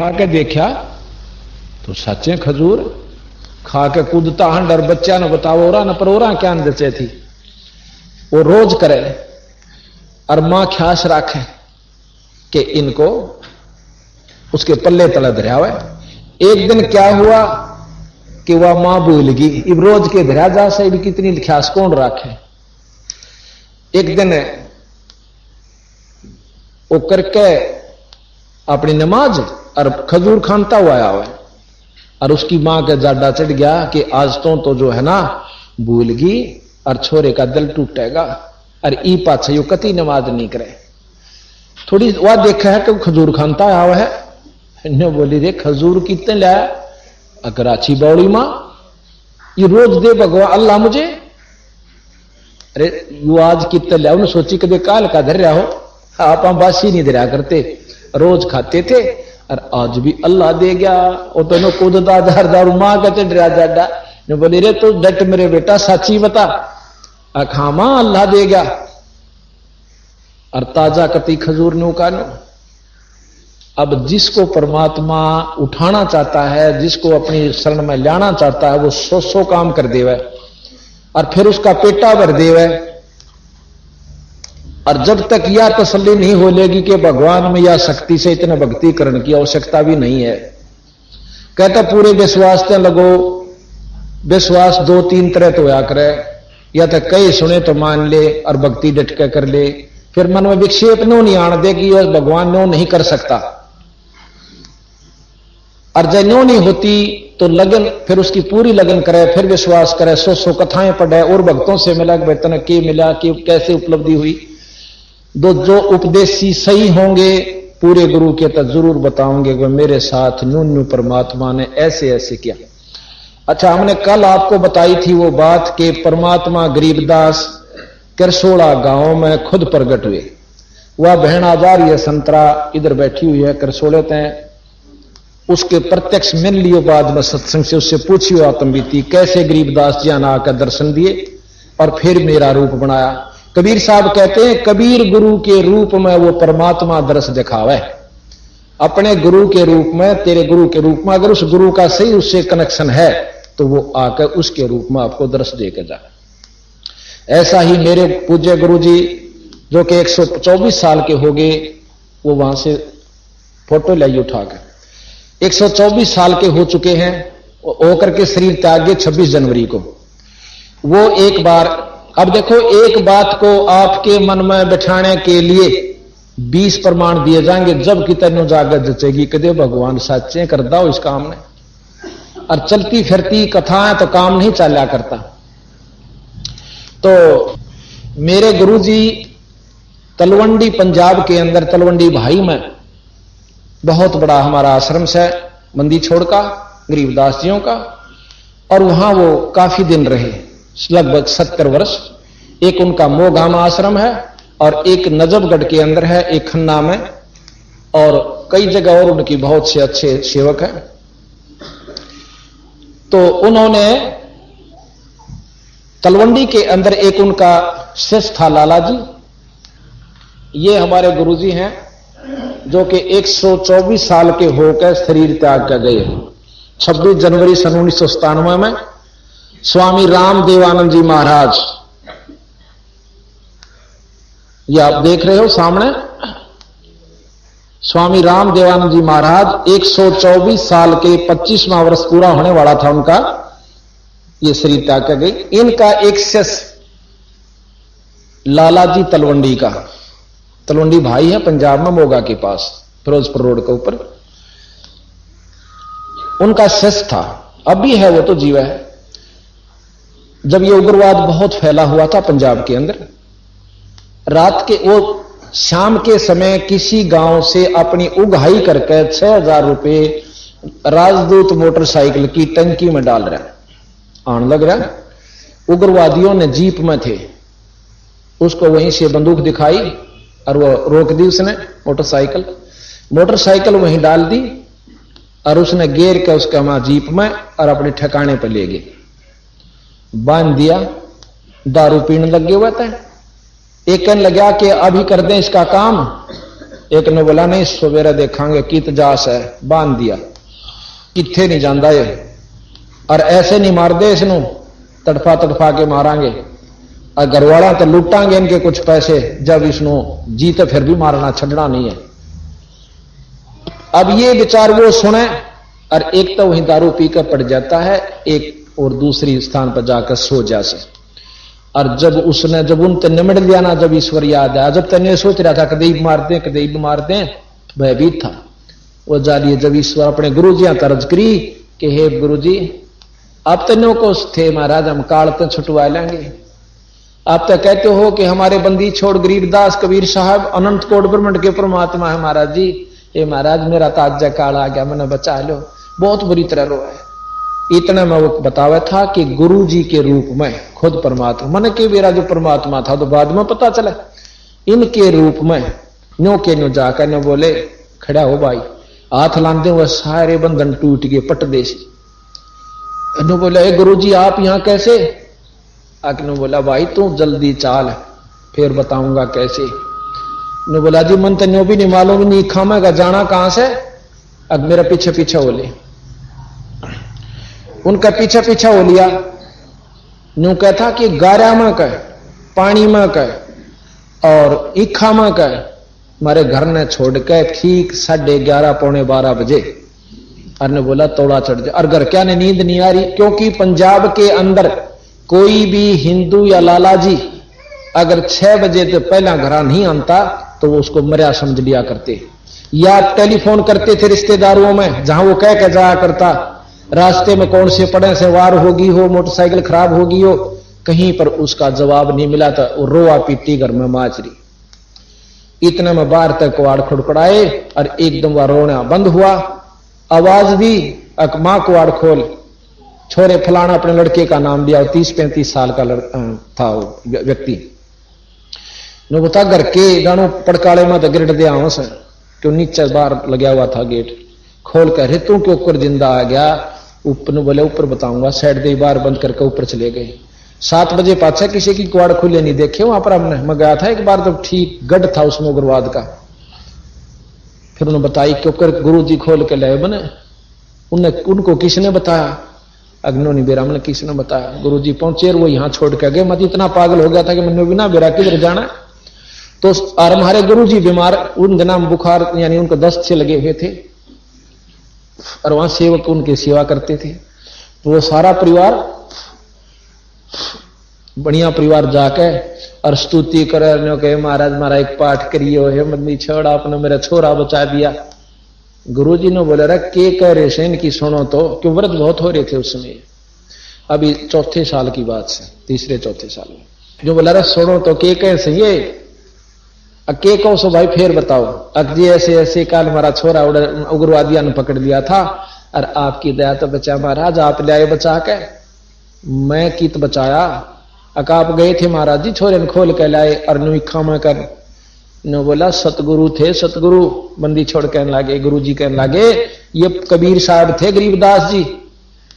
खा के देखा तो सच्चे खजूर खा के कूदता हंडर बच्चा ने बताओ ओरा न पर ओरा क्या जचे थी वो रोज करे और मां ख्यास राखे कि इनको उसके पल्ले तले धरा हुआ। एक दिन क्या हुआ कि वह मां भूल गई, इब रोज के धरा जा से भी कितनी ख्यास कौन राखे। एक दिन वो करके अपनी नमाज और खजूर खानता हुआ आया हुआ और उसकी मां का जाडा चढ़ गया कि आज तो जो है ना भूल गई और छोरे का दिल टूटेगा और ई पाछे यू कति नमाज नहीं करे। थोड़ी वह देखा है कि खजूर खानता आया हुआ है। इन्हें बोली रे खजूर कितने लाया, अगर अच्छी बौड़ी मां ये रोज दे भगवान अल्लाह मुझे। अरे यू आज कितने लाया, उन्हें सोची कदे काल का धर रहा हो, आप बासी नहीं धरा करते, रोज खाते थे और आज भी अल्लाह दे गया। वो तो कूदता दारू मां का चढ़ रहा जाडा ने बोली रे तो डट मेरे बेटा साची बता, खा मां अल्लाह दे गया। और ताजा कति खजूर ने उकानो। अब जिसको परमात्मा उठाना चाहता है, जिसको अपनी शरण में लाना चाहता है, वो 100 काम कर देवे और फिर उसका पेटा भर देवे। और जब तक यह तसल्ली नहीं हो लेगी कि भगवान में या शक्ति से इतना भक्ति करने की आवश्यकता भी नहीं है, कहता पूरे विश्वास से लगो। विश्वास 2-3 तरह तो होया करे, या तो कई सुने तो मान ले और भक्ति डट के कर ले, फिर मन में विक्षेप नो नहीं आने दे कि यह भगवान नो नहीं कर सकता। और जब नो नहीं होती तो लगन, फिर उसकी पूरी लगन करे, फिर विश्वास करे, 100 कथाएं पढ़े और भक्तों से मिला कि बेतन के मिला कि कैसे उपलब्धि हुई। जो उपदेशी सही होंगे पूरे गुरु के तो जरूर बताओगे कि मेरे साथ न्यू परमात्मा ने ऐसे ऐसे किया। अच्छा, हमने कल आपको बताई थी वो बात कि परमात्मा गरीबदास करसोड़ा गांव में खुद प्रकट हुए। वह बहन आ जा रही है, संतरा इधर बैठी हुई है करसोड़े तय, उसके प्रत्यक्ष मिल लियो। बाद में सत्संग से उससे पूछियो आत्मबीती कैसे गरीबदास जी ने आकर दर्शन दिए और फिर मेरा रूप बनाया। कबीर साहब कहते हैं कबीर गुरु के रूप में वो परमात्मा दर्श दिखावे। अपने गुरु के रूप में, तेरे गुरु के रूप में, अगर उस गुरु का सही उससे कनेक्शन है तो वो आकर उसके रूप में आपको दर्श देकर जाए। ऐसा ही मेरे पूज्य गुरु जी जो कि 124 साल के हो गए, वो वहां से फोटो लाई उठाकर 124 साल के हो चुके हैं, होकर के शरीर त्याग गए 26 जनवरी को। वो एक बार, अब देखो एक बात को आपके मन में बैठाने के लिए 20 प्रमाण दिए जाएंगे, जब कि तेनों जागत जचेगी कदे भगवान साचे कर दो इस काम ने। और चलती फिरती कथाएं तो काम नहीं चला करता। तो मेरे गुरुजी तलवंडी पंजाब के अंदर, तलवंडी भाई में बहुत बड़ा हमारा आश्रम है मंदी छोड़ का, गरीबदास जियों का, और वहां वो काफी दिन रहे, लगभग 70 वर्ष। एक उनका मोगाम आश्रम है और एक नजफगढ़ के अंदर है, एक खन्ना में, और कई जगह और उनकी बहुत से अच्छे सेवक हैं। तो उन्होंने तलवंडी के अंदर एक उनका शिष्य था लाला जी। ये हमारे गुरुजी हैं जो कि 124 साल के होकर शरीर त्याग कर गए। 26 जनवरी सन 1997 में स्वामी राम देवानंद जी महाराज, ये आप देख रहे हो सामने, स्वामी राम देवानंद जी महाराज 124 साल के 25वां वर्ष पूरा होने वाला था उनका, ये शरीर त्याग कर गई। इनका एक शिष्य लाला जी तलवंडी का, तलवंडी भाई है पंजाब में मोगा के पास फिरोजपुर रोड के ऊपर, उनका शिष्य था, अभी है वो तो जीवा है। जब ये उग्रवाद बहुत फैला हुआ था पंजाब के अंदर, रात के वो शाम के समय किसी गांव से अपनी उगाही करके 6000 रुपए राजदूत मोटरसाइकिल की टंकी में डाल रहा, आने लग रहा। उग्रवादियों ने जीप में थे, उसको वहीं से बंदूक दिखाई और वो रोक दी उसने मोटरसाइकिल वहीं डाल दी और उसने गेर के उसका वहां जीप में और अपने ठिकाने पर ले गए, बांध दिया। दारू पीने लगे हुए थे। एक कहने लगा कि अभी कर दें इसका काम, एक ने बोला नहीं सवेरे देखांगे कित जास है, बांध दिया, किथे नहीं जाता ये, और ऐसे नहीं मार दे इसनों, तड़फा तड़फा के मारांगे, और घरवाला तो लुटांगे इनके कुछ पैसे, जब इसनो जीते फिर भी मारना छड़ना नहीं है। अब ये विचार वो सुने, और एक तो वही दारू पीकर पड़ जाता है, एक और दूसरी स्थान पर जाकर सो जासे। और जब उनते निमट लिया ना, जब ईश्वर याद आया, जब तने सोच रहा था कदीब मार दें, भयभीत था वो जालिए। जब ईश्वर अपने गुरु जी तरज करी कि हे गुरु जी, आप तनों को थे महाराज, हम काल तो छुटवा लेंगे। आप तो कहते हो कि हमारे बंदी छोड़ गरीबदास कबीर साहब अनंत कोट ब्रह्मांड के परमात्मा है महाराज जी। ये महाराज मेरा ताजा काल आ गया, मैंने बचा लो, बहुत बुरी तरह रो है। इतना मैं वो बतावा था कि गुरु जी के रूप में खुद परमात्मा, मन के मेरा जो परमात्मा था तो बाद में पता चला, इनके रूप में न्यो के न्यो जाकर न बोले खड़ा हो भाई, हाथ लाते हुए सारे बंधन टूट गए पट देश। नो बोला ए गुरु जी आप यहां कैसे? अकनो बोला भाई तू जल्दी चाल, फिर बताऊंगा कैसे। नो बोला जी मन तो न्यो भी नहीं मालूम, नहीं खामेगा जाना कहां से, अब मेरा पीछे पीछे हो ले। उनका पीछे पीछे हो लिया। न्यू कहता कि गारा में कह, पानी में कह और इखा में कह, हमारे घर ने छोड़ के ठीक 11:30 पौने 12 बजे। अरने बोला तोड़ा चढ़ जा, और घर क्या ने नींद नहीं आ रही, क्योंकि पंजाब के अंदर कोई भी हिंदू या लाला जी अगर 6 बजे से पहला घर नहीं आता तो वो उसको मर्या समझ लिया करते, या टेलीफोन करते थे रिश्तेदारों में, जहां वो कह के जाया करता रास्ते में कौन से पड़े से वार होगी हो, मोटरसाइकिल खराब होगी हो, कहीं पर उसका जवाब नहीं मिला था, वो रोआ पीटी घर में माचरी। इतने में बाहर तक कुआड़ खुड़खुड़ाए और एकदम वह रोना बंद हुआ। आवाज दी मां कुआड़ खोल, छोरे फलाना अपने लड़के का नाम दिया, 30-35 साल का था वो व्यक्ति। नो बता घर के गानों पड़काले में तो गिरट दिया हूं सर, क्यों नीचे बाहर लगा हुआ था गेट, खोल कर तू के ऊपर जिंदा आ गया। ऊपर बोले ऊपर बताऊंगा, साइड दे बार बंद करके ऊपर चले गए। 7 बजे पाछा किसी की कुआड़ खुले नहीं देखे वहां पर हमने, मैं गया था एक बार तो ठीक गढ़ था उसमें उग्रवाद का। फिर उन्होंने बताई क्योंकि गुरु जी खोल के लाए बने, उनको किसने बताया? अग्नो नहीं बेरा, मैंने किसने बताया? गुरु जी पहुंचे वो यहां छोड़ के गए। मैं इतना पागल हो गया था कि मैंने बिना बेरा किधर जाना। तो और हमारे गुरु जी बीमार, उन दिनों बुखार यानी उनको दस्त से लगे हुए थे, और वहां सेवक उनकी सेवा करते थे। तो वो सारा परिवार बढ़िया परिवार जाके और स्तुति करे के महाराज हमारा एक पाठ करियो है, मदनी छोड़ आपने मेरा छोरा बचा दिया। गुरुजी ने बोले रे के कह रहे से इनकी सुनो तो, क्यों व्रत बहुत हो रहे थे उस समय, अभी 4थे साल की बात से, 3-4 साल में। जो बोला रे सुनो तो के कह से ये के कहो सो भाई फिर बताओ। अजी ऐसे ऐसे काल हमारा छोरा उग्रवादियों ने पकड़ लिया था और आपकी दया तो बचा महाराज, आप ले आए बचा के, मैं कित बचाया। अक आप गए थे महाराज जी छोरे ने खोल के लाए और नुखा में कर न बोला सतगुरु थे, सतगुरु बंदी छोड़ कहने लगे। गुरु जी कहने लगे ये कबीर साहब थे गरीबदास जी,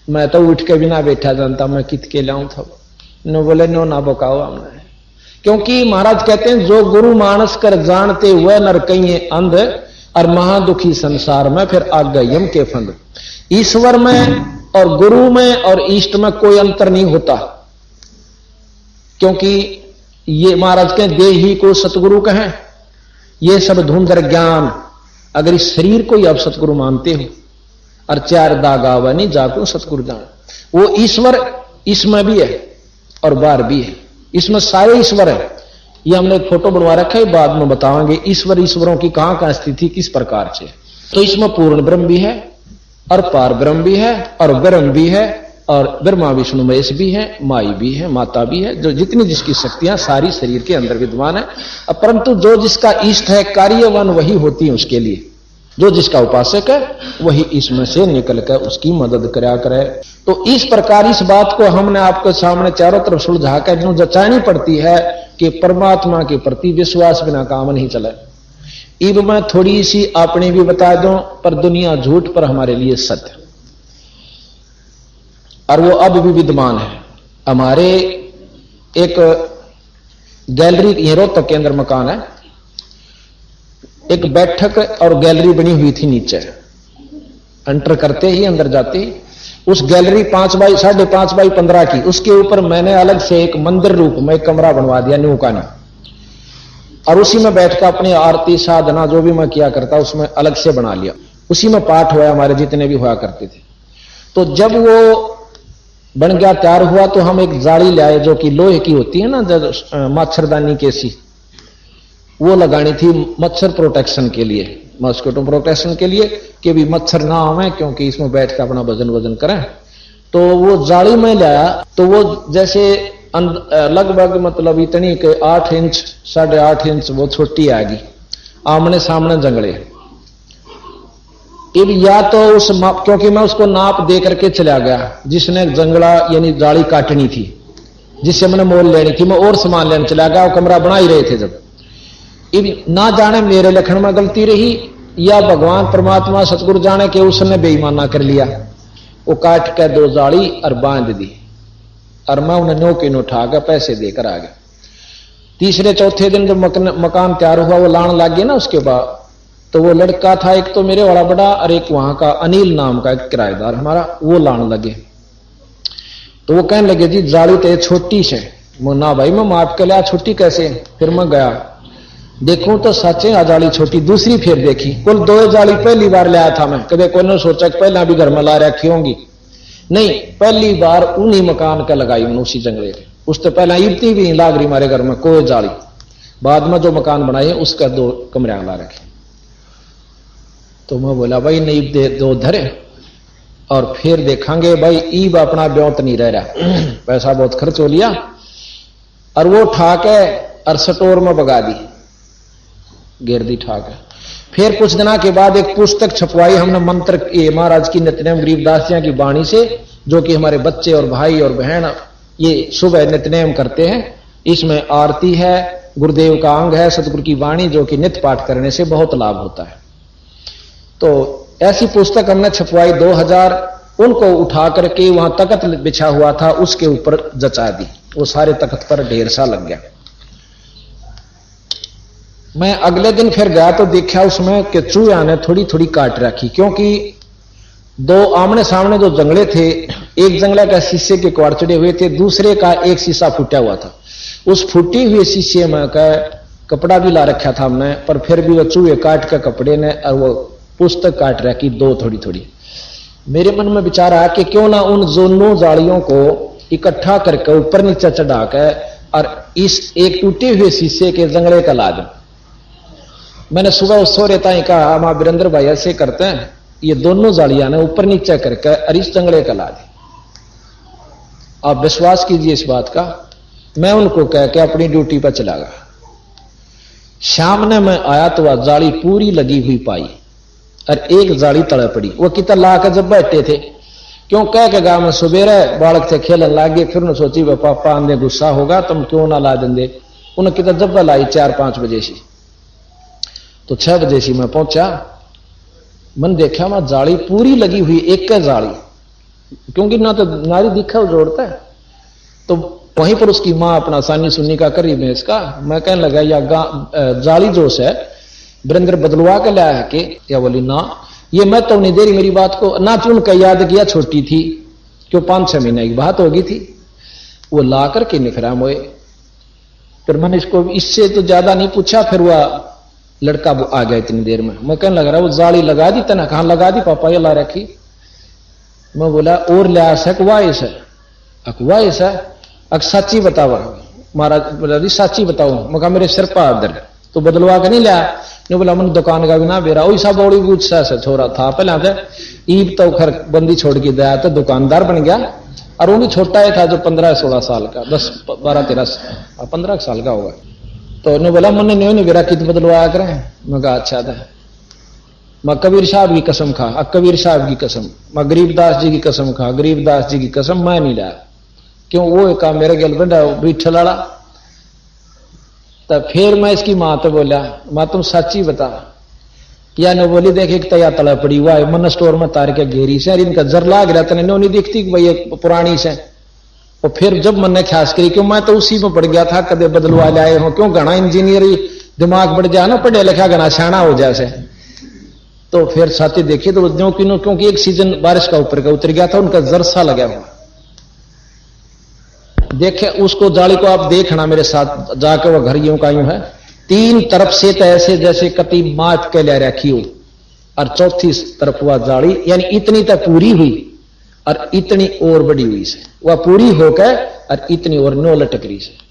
मैं तो उठ के बिना बैठा जानता, मैं कित के लाऊं था। न बोले नो ना बकाओ हमने, क्योंकि महाराज कहते हैं जो गुरु मानस कर जानते हुए नर कहीं अंध और महादुखी संसार में फिर आग यम के फंद। ईश्वर में और गुरु में और इष्ट में कोई अंतर नहीं होता, क्योंकि ये महाराज के देही को सतगुरु कहें, ये सब धुंधर ज्ञान। अगर इस शरीर को ही आप सतगुरु मानते हो और 4 दागावा नहीं जाको सतगुरु जान, वो ईश्वर इसमें भी है और बाहर भी है, इसमें सारे ईश्वर है। ये हमने एक फोटो बनवा रखा है, बाद में बताएंगे ईश्वर ईश्वरों की कहां कहां स्थिति किस प्रकार से। तो इसमें पूर्ण ब्रह्म भी है और पार ब्रह्म भी है और ब्रह्म भी है और ब्रह्मा विष्णु महेश भी है, माई भी है, माता भी है, जो जितनी जिसकी शक्तियां सारी शरीर के अंदर विद्यमान है। परंतु जो जिसका इष्ट है कार्यवान वही होती है उसके लिए, जो जिसका उपासक है वही इसमें से निकल कर उसकी मदद करा करे। तो इस प्रकार इस बात को हमने आपके सामने चारों तरफ सुलझा कर यूं जचानी पड़ती है कि परमात्मा के प्रति विश्वास बिना काम नहीं चले। इब मैं थोड़ी सी आपने भी बता दूं, पर दुनिया झूठ पर हमारे लिए सत्य, और वो अब भी विद्यमान है। हमारे एक गैलरी रोहतक के अंदर मकान है, एक बैठक और गैलरी बनी हुई थी नीचे। एंटर करते ही अंदर जाते ही उस गैलरी 5 बाई 5.5 बाई 15 की, उसके ऊपर मैंने अलग से एक मंदिर रूप में एक कमरा बनवा दिया न्यू का न्यू, और उसी में बैठकर अपनी आरती साधना जो भी मैं किया करता उसमें अलग से बना लिया। उसी में पाठ हुआ हमारे जितने भी हुआ करते थे। तो जब वो बन गया तैयार हुआ तो हम एक जाली लाए जो कि लोहे की होती है ना, जब मच्छरदानी के सी, वो लगानी थी मच्छर प्रोटेक्शन के लिए, मॉस्किटो प्रोटेक्शन के लिए, कि भी मच्छर ना आवे क्योंकि इसमें बैठ कर अपना वजन करें। तो वो जाली में लाया तो वो जैसे लगभग मतलब इतनी के 8 इंच 8.5 इंच वो छोटी आएगी, आमने सामने जंगले। अब या तो उस क्योंकि मैं उसको नाप दे करके चला गया, जिसने जंगला यानी जाली काटनी थी, जिससे मैंने मोल लेनी थी, मैं और सामान लेने चला गया, वो कमरा बना ही रहे थे। जब ना जाने मेरे लखन में गलती रही या भगवान परमात्मा सतगुरु जाने के उसने बेईमाना कर लिया, वो काट के 2 जाली और बांध दी, और मैं उन्हें नौके उठा के पैसे देकर आ गया। तीसरे चौथे दिन जब मकान तैयार हुआ, वो लाने लग गया ना, उसके बाद तो वो लड़का था एक तो मेरे वाला बड़ा और एक वहां का अनिल नाम का एक किराएदार हमारा, वो लाने लगे। तो वो कहने लगे जी जाली तो छोटी से, ना भाई मैं माप के लिया, छोटी कैसे। फिर मैं गया देखूं तो सच है जाली छोटी। दूसरी फिर देखी, कुल 2 जाली पहली बार लाया था मैं, कभी कोई ने सोचा कि पहला भी घर में ला रखी होंगी, नहीं, पहली बार उन्हीं मकान का लगाई मैंने उसी जंगले पे। उससे पहला इतनी भी लाग रही हमारे घर में कोई जाली, बाद में जो मकान बनाए उसका 2 कमरे ला रखे। तो मैं बोला भाई नहीं दे 2 धरे और फिर देखेंगे भाई, ईब अपना ब्योत नहीं रह रहा, पैसा बहुत खर्च हो लिया। और वो उठा के और स्टोर में भगा दी, गिरदी ठा के। फिर कुछ दिनों के बाद एक पुस्तक छपवाई हमने मंत्र महाराज की नित्यनेम गरीबदास जी की वाणी से, जो कि हमारे बच्चे और भाई और बहन ये सुबह नित्यनेम करते हैं। इसमें आरती है, गुरुदेव का अंग है, सतगुरु की वाणी, जो कि नित्य पाठ करने से बहुत लाभ होता है। तो ऐसी पुस्तक हमने छपवाई 2000, उनको उठा करके वहां तख्त बिछा हुआ था उसके ऊपर जचा दी, वो सारे तख्त पर ढेर सा लग गया। मैं अगले दिन फिर गया तो देखा उसमें कि चूहा ने थोड़ी थोड़ी काट रखी, क्योंकि 2 आमने सामने जो जंगले थे, एक जंगला का शीशे के क्वार चढ़े हुए थे, दूसरे का एक शीशा फूटा हुआ था। उस फूटी हुए शीशे में का कपड़ा भी ला रखा था हमने, पर फिर भी वो चूहे काट के कपड़े ने और वो पुस्तक काट रखी 2 थोड़ी थोड़ी। मेरे मन में विचार आया कि क्यों ना उन दोनों जालियों को इकट्ठा करके ऊपर नीचे चढ़ा के और इस एक टूटे हुए शीशे के जंगले का ला दूं। मैंने सुबह उस सो रहता ही कहा, मां वीरेंद्र भाई ऐसे करते हैं, ये दोनों जालियां ने ऊपर नीचे करके और इस जंगले का ला दी। आप विश्वास कीजिए इस बात का, मैं उनको कह के अपनी ड्यूटी पर चला गया। शाम ने मैं आया तो वह जाली पूरी लगी हुई पाई और एक जाली तड़े पड़ी। वो कितना ला कर जब बैठे थे, क्यों कह के गा मैं सुबेरे बालक से खेलन लागे, फिर उन्हें सोची वह पापा आंदे गुस्सा होगा, तुम क्यों ना ला देंगे। उन्हें कितना जब लाई 4-5 बजे से, तो 6 बजे से मैं पहुंचा। मन देखा मैं जाली पूरी लगी हुई, एक जाली, क्योंकि ना तो नारी दिखा वो जोड़ता है। तो वहीं पर उसकी मां अपना सानी सुन्नी का करी में इसका, मैं कहने लगा या जाली जो है वीरेंद्र बदलवा के लाया है कि, या बोली ना, ये मैं तो नहीं दे रही मेरी बात को ना। चुन का याद किया, छोटी थी क्यों 5-6 महीने की बात होगी थी, वो ला करके निखरा मोए। फिर मैंने इसको इससे तो ज्यादा नहीं पूछा, फिर वह लड़का आ गया इतनी देर में। मैं कहने लग रहा वो जाली लगा दी तना, कहां लगा दी पापा, ये ला रखी। मैं बोला और लिया सकवाइस है, अकवाइस है, अक सच्ची बताओ महाराज, बोला जी सच्ची बताओ। मैं कहा मेरे सिर पर दर्द, तो बदलवा के नहीं लिया। नहीं बोला मैंने दुकान का भी ना बेरा, वही सब बड़ी गुस्सा से छोरा था पहले से ईब तो खर बंदी छोड़ के दया तो दुकानदार बन गया। और वो भी छोटा ही था जो 15-16 साल का, 10-12-13 15 साल का होगा। तो उन्होंने बोला मैंने नहीं बेरा कित बदलवाया करें। मैं कहा अच्छा था, मैं कबीर साहब की कसम खा, कबीर साहब की कसम, मैं गरीबदास जी की कसम खा, गरीबदास जी की कसम मैं नहीं लाया। क्यों वो एक मेरे गर्लफ्रेंड है बीठल वाला। तब फिर मैं इसकी मां तो बोला, मां तुम सच्ची बता। या न बोली देख एक तया तला पड़ी हुआ है, मन स्टोर में तार के घेरी से, इनका जर लाग रहा था, नहीं दिखती भाई एक पुरानी से। और फिर जब मन ने ख्यास करी, क्यों मैं तो उसी में पड़ गया था, कदे बदलवा लाए हो, क्यों घना इंजीनियर दिमाग बढ़ जाए ना, पढ़े लिखा घना शाना हो जैसे, तो फिर साथी देखिए तो ज्यों क्योंकि एक सीजन बारिश का ऊपर का उतर गया था, उनका जरसा लगा हुआ। देखे उसको जाली को आप देखना मेरे साथ जाके, वह घर यूं का यूं है, तीन तरफ से तो ऐसे जैसे कति माप के ले रखी हो, और चौथी तरफ वह जाली, यानी इतनी तो पूरी हुई और इतनी और बड़ी हुई से, वह पूरी होकर और इतनी और नो लटक रही से।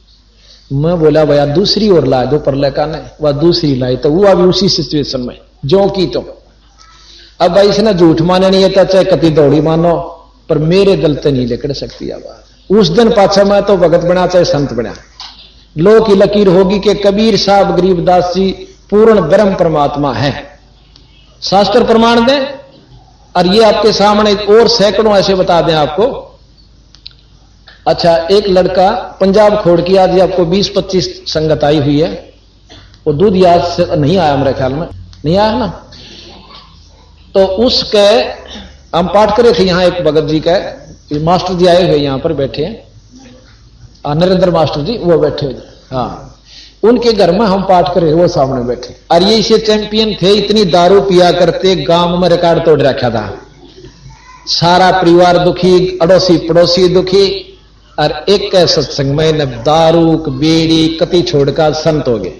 मैं बोला भैया दूसरी ओर लाए दो पर लेका नहीं, वह दूसरी लाई तो वो अभी उसी सिचुएशन में जो की तो। अब भाई इसने झूठ माने नहीं था, चाहे कति दौड़ी मानो, पर मेरे दिल से नहीं लेकर सकती आवाज। उस दिन पाछा मैं तो भगत बना चाहे संत बना, लो की लकीर होगी कि कबीर साहब गरीबदास जी पूर्ण ब्रह्म परमात्मा है, शास्त्र प्रमाण दें। और ये आपके सामने और सैकड़ों ऐसे बता दें आपको। अच्छा, एक लड़का पंजाब खोड़ की आज आपको 20-25 संगत आई हुई है, वो दूध याद से नहीं आया मेरे ख्याल में, नहीं आया ना, तो उसके हम पाठ करे थे यहां एक भगत जी का मास्टर जी आए हुए यहां पर बैठे हैं, नरेंद्र मास्टर जी वो बैठे हुए, हाँ उनके घर में हम पाठ करे, वो सामने बैठे। और ये इसे चैंपियन थे, इतनी दारू पिया करते, गांव में रिकॉर्ड तोड़ रखा था, सारा परिवार दुखी, अड़ोसी पड़ोसी दुखी, और एक सत्संग में न दारू बीड़ी कति छोड़कर संत हो गए।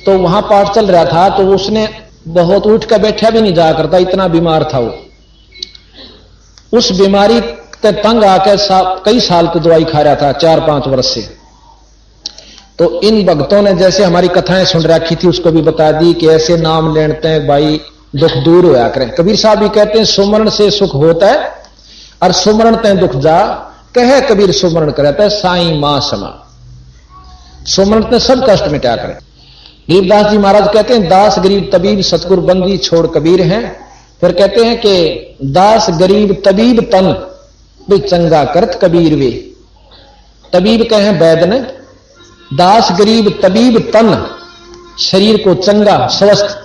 तो वहां पाठ चल रहा था, तो उसने बहुत उठ कर बैठा भी नहीं जा करता, इतना बीमार था वो। उस बीमारी ते तंग आकर कई साल की दवाई खा रहा था, 4-5 वर्ष से। तो इन भक्तों ने जैसे हमारी कथाएं सुन रखी थी, उसको भी बता दी कि ऐसे नाम लेते हैं भाई दुख दूर होया करें। कबीर साहब भी कहते हैं सुमरण से सुख होता है और सुमरण ते दुख जा, कहे कबीर सुमरण करता है साईं मां समा, सुमरण ते सब कष्ट मिटा करें। गरीबदास जी महाराज कहते हैं दास गरीब तबीब सतगुरु बंदी छोड़ कबीर हैं। फिर कहते हैं कि दास गरीब तबीब तन भी चंगा करत कबीर वे, तबीब कहे वैद ने, दास गरीब तबीब तन शरीर को चंगा स्वस्थ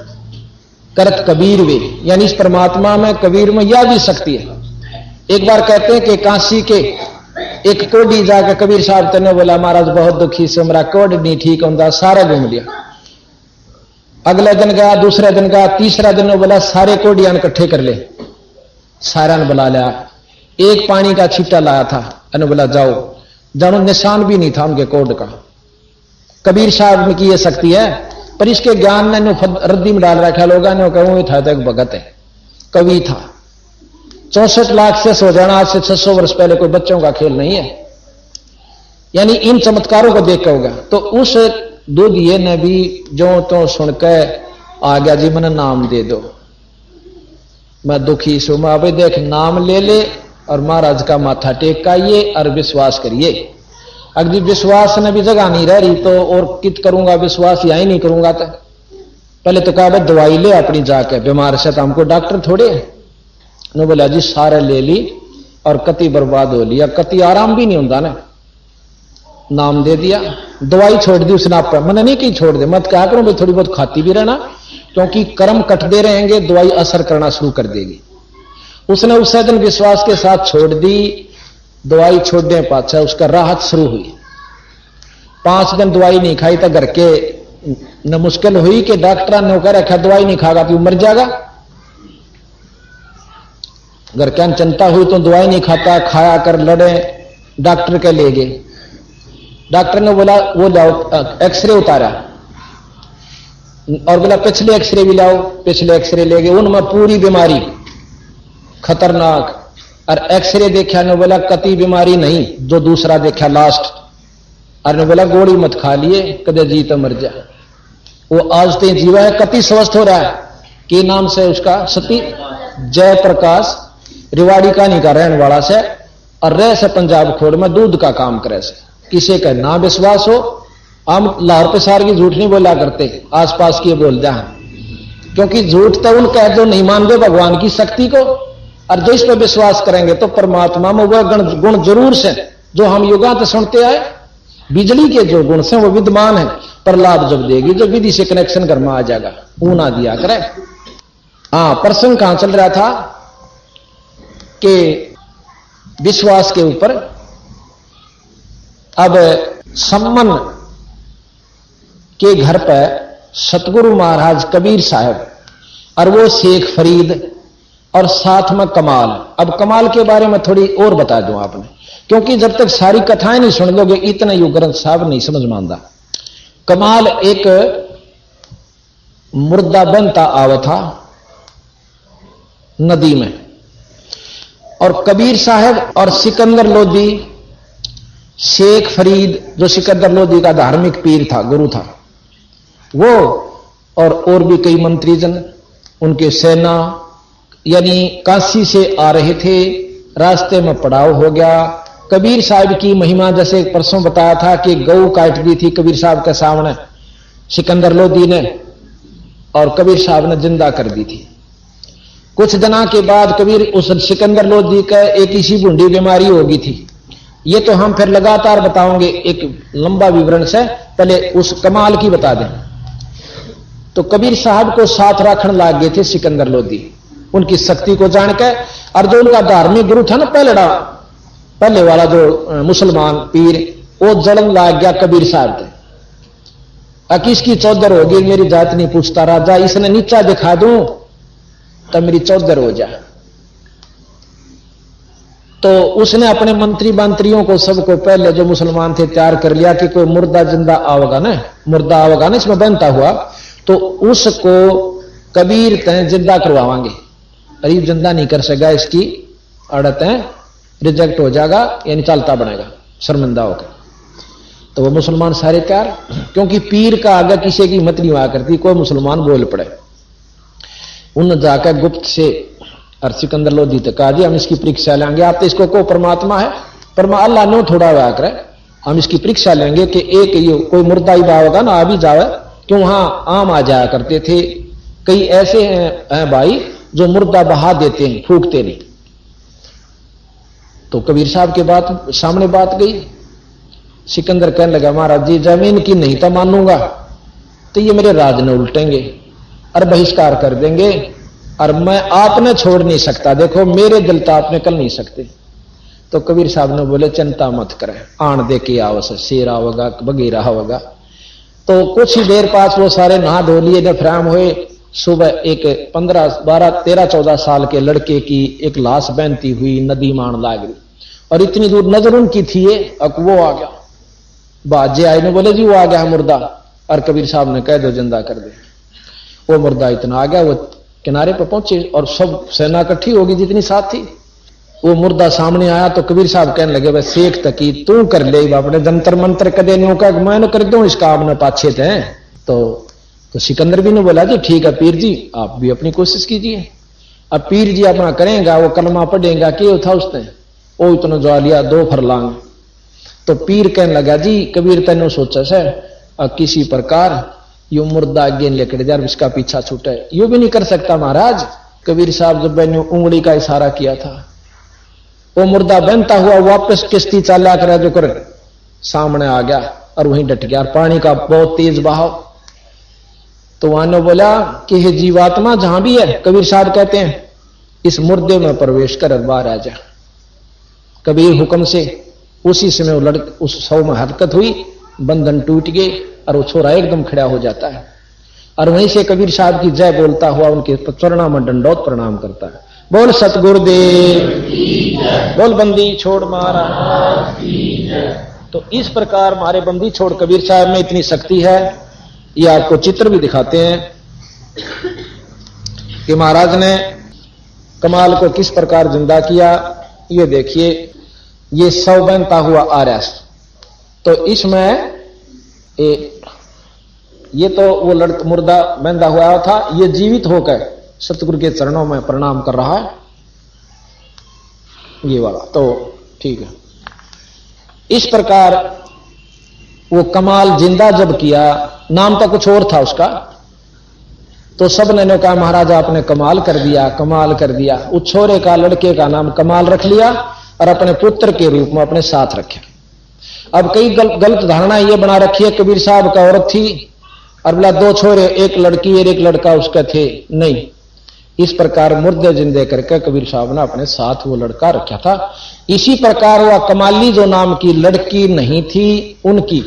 करत कबीर वे, यानी इस परमात्मा में कबीर में यह भी शक्ति है। एक बार कहते हैं कि काशी के एक कोडी जाकर कबीर साहब तेने बोला महाराज बहुत दुखी से मेरा कोड नहीं ठीक होता, सारा घूम लिया। अगले दिन गया, दूसरे दिन गया, तीसरा दिन बोला सारे कोडियां इकट्ठे कर ले, सारा ने बुला लिया। एक पानी का छीटा लाया था, अने बोला जाओ, जानो निशान भी नहीं था उनके कोड का। कबीर साहब में की ये शक्ति है, पर इसके ज्ञान ने रद्दी में डाल रखा, लोगों ने कहूं था तो एक भगत है, कवि था। 64 लाख से सो जाना आज से 600 वर्ष पहले कोई बच्चों का खेल नहीं है। यानी इन चमत्कारों को देख के होगा। तो उस दूधिये ने भी जो तो सुनकर आ गया, जी मैंने नाम दे दो, मैं दुखी सो, मैं अभी देख नाम ले ले और महाराज का माथा टेक आइए और विश्वास करिए। अगर विश्वास ने भी जगह नहीं रह रही तो और कित करूंगा, विश्वास यही नहीं करूंगा तो पहले तो कहा दवाई ले अपनी जाके, बीमार से तो हमको डॉक्टर थोड़े। ने बोला जी सारे ले ली और कति बर्बाद हो लिया, कति आराम भी नहीं होता ना। नाम दे दिया, दवाई छोड़ दी उसने, आप मैंने नहीं की छोड़ दे, मत क्या करूं भाई थोड़ी बहुत खाती भी रहना, क्योंकि कर्म कटते रहेंगे दवाई असर करना शुरू कर देगी। उसने उस दिन विश्वास के साथ छोड़ दी, दवाई छोड़ने पाछा उसका राहत शुरू हुई। 5 दिन दवाई नहीं खाई तो घर के न मुश्किल हुई कि डॉक्टर ने कह रखा दवाई नहीं खागा तो मर जाएगा। घर क्या चिंता हुई तो दवाई नहीं खाता, खाया कर लड़े, डॉक्टर के ले गए। डॉक्टर ने बोला वो लाओ, एक्सरे उतारा और बोला पिछले एक्सरे भी लाओ, पिछले एक्सरे ले गए, उनमें पूरी बीमारी खतरनाक। और एक्सरे देखा ने बोला कति बीमारी नहीं, जो दूसरा देखा लास्ट, और ने बोला गोली मत खा लिए कदे जी तो मर जा। वो आज ते जीवा है, कति स्वस्थ हो रहा है। कि नाम से उसका सती जय प्रकाश, रिवाड़ी का नहीं का रहने वाला से, और रह से पंजाब खोड़ में दूध का काम करे से। किसे का ना विश्वास हो, हम लाहौर प्रसार की झूठ नहीं बोला करते, आसपास की बोल जा, क्योंकि झूठ तो उन कह दो नहीं मानते भगवान की शक्ति को, और जो इस पर विश्वास करेंगे तो परमात्मा में वह गुण जरूर से जो हम युगांत सुनते आए। बिजली के जो गुण से वो विद्यमान है, पर लाभ जब देगी जो विधि से कनेक्शन घर में आ जाएगा, वो ना दिया करे। हाँ, प्रसंग कहां चल रहा था कि विश्वास के ऊपर। अब सम्मन के घर पर सतगुरु महाराज कबीर साहब और वो शेख फरीद और साथ में कमाल। अब कमाल के बारे में थोड़ी और बता दूं आपने, क्योंकि जब तक सारी कथाएं नहीं सुन लोगे इतना यू ग्रंथ साहब नहीं समझ मानदा। कमाल एक मुर्दा बनता आवा था नदी में, और कबीर साहब और सिकंदर लोधी, शेख फरीद जो सिकंदर लोधी का धार्मिक पीर था, गुरु था, वो और भी कई मंत्रीजन, उनके सेना, यानी काशी से आ रहे थे। रास्ते में पड़ाव हो गया। कबीर साहब की महिमा जैसे परसों बताया था कि गऊ काट दी थी कबीर साहब के सामने सिकंदर लोधी ने, और कबीर साहब ने जिंदा कर दी थी। कुछ दिनों के बाद कबीर उस सिकंदर लोधी का एक इसी बूंदी बीमारी होगी थी। ये तो हम फिर लगातार बताओगे, एक लंबा विवरण से, पहले उस कमाल की बता दें। तो कबीर साहब को साथ रखने लग गए थे सिकंदर लोधी, उनकी शक्ति को जानकर। और जो उनका धार्मिक गुरु था ना पहले वाला जो मुसलमान पीर, वो जलन लाग गया कबीर साहब थे। किसकी चौधर होगी, मेरी जात नहीं पूछता राजा, इसने नीचा दिखा दूं तो मेरी चौधर हो जाए। तो उसने अपने मंत्रियों को सबको पहले जो मुसलमान थे तैयार कर लिया कि कोई मुर्दा जिंदा आवेगा ना इसमें बनता हुआ, तो उसको कबीर तय जिंदा करवावांगे। गरीब जिंदा नहीं कर सका, इसकी अड़त है, रिजेक्ट हो जाएगा, यानी चलता बनेगा शर्मिंदा होकर। तो वो मुसलमान सारे तैयार, क्योंकि पीर का आगे किसी की हिम्मत नहीं हुआ करती, कोई मुसलमान बोल पड़े। उन जाकर गुप्त से और सिकंदर लोधी तक कहा, जी हम इसकी परीक्षा लेंगे। आप तो इसको को परमात्मा है, अल्लाह ने थोड़ा हुआ करे, हम इसकी परीक्षा लेंगे कि एक ये कोई मुर्दा ही होगा ना आ भी जावे, क्यों वहां आम आ जाया करते थे। कई ऐसे हैं भाई जो मुर्दा बहा देते हैं, फूकते नहीं। तो कबीर साहब के बात सामने बात गई। सिकंदर कहने लगा, महाराज जी जमीन की नहीं तो मानूंगा तो ये मेरे राज ने उल्टेंगे और बहिष्कार कर देंगे, और मैं आपने छोड़ नहीं सकता, देखो मेरे दिल तो आपने कर नहीं सकते। तो कबीर साहब ने बोले, चिंता मत करें, आन दे के आवस, शेर होगा बगेरा होगा। तो कुछ ही देर पास वो सारे नहा धो लिए, दफराम हुए। सुबह एक 15, 12, 13, 14 साल के लड़के की एक लाश बहती हुई नदी मान लाग रही, और इतनी दूर नजर उनकी थी, अब वो आ गया। बाजे आए ने बोले, जी वो आ गया मुर्दा, और कबीर साहब ने कह दो जिंदा कर दे। वो मुर्दा इतना आ गया, वो किनारे पर पहुंचे और सब सेना इकट्ठी होगी जितनी साथ थी। वो मुर्दा सामने आया तो कबीर साहब कहने लगे, बस शेख तकी तू कर ले, अपने जंतर मंत्र कदे न्यू का मैं कर दूं, इसका आपने पाछे थे। तो सिकंदर भी ने बोला, जी ठीक है पीर जी, आप भी अपनी कोशिश कीजिए। अब पीर जी अपना करेगा, वो कलमा पढ़ेगा, क्या था उसने, वो इतना जो लिया 2 फरलांग। तो पीर कहने लगा, जी कबीर तेने सोचा से किसी प्रकार यू मुर्दा आगे लेकर जा, इसका पीछा छूटे, यू भी नहीं कर सकता महाराज। कबीर साहब जब मैंने उंगली का इशारा किया था, वो मुर्दा बनता हुआ वापस किश्ती चला कर जो कर सामने आ गया और वहीं डट गया, और पानी का बहुत तेज बहाव। तो वहां ने बोला कि हे जीवात्मा जहां भी है, कबीर साहब कहते हैं, इस मुर्दे में प्रवेश कर बाहर आ जा। कबीर हुक्म से उसी समय उस सौ में हरकत हुई, बंधन टूट गए और वो छोरा एकदम खड़ा हो जाता है। और वहीं से कबीर साहब की जय बोलता हुआ उनके चरणों में दंडोत प्रणाम करता है। बोल सतगुरुदेव, बोल बंदी छोड़ महाराज। तो इस प्रकार हमारे बंदी छोड़ कबीर साहब में इतनी शक्ति है। ये आपको चित्र भी दिखाते हैं कि महाराज ने कमाल को किस प्रकार जिंदा किया। ये देखिए, ये 100 बनता हुआ आ रहा है। तो इसमें ये तो वो मुर्दा बंधा हुआ था, ये जीवित होकर सतगुरु के चरणों में प्रणाम कर रहा है, ये वाला। तो ठीक है, इस प्रकार वो कमाल जिंदा जब किया, नाम तो कुछ और था उसका, तो सब ने कहा महाराज आपने कमाल कर दिया, कमाल कर दिया। उस छोरे का, लड़के का नाम कमाल रख लिया और अपने पुत्र के रूप में अपने साथ रखे। अब कई गलत धारणा ये बना रखी है, कबीर साहब का औरत थी और बोला 2 छोरे, एक लड़की और एक लड़का उसका थे। नहीं, इस प्रकार मुर्दे जिंदे करके कबीर साहब ने अपने साथ वो लड़का रखा था। इसी प्रकार वह कमाली जो नाम की लड़की नहीं थी उनकी,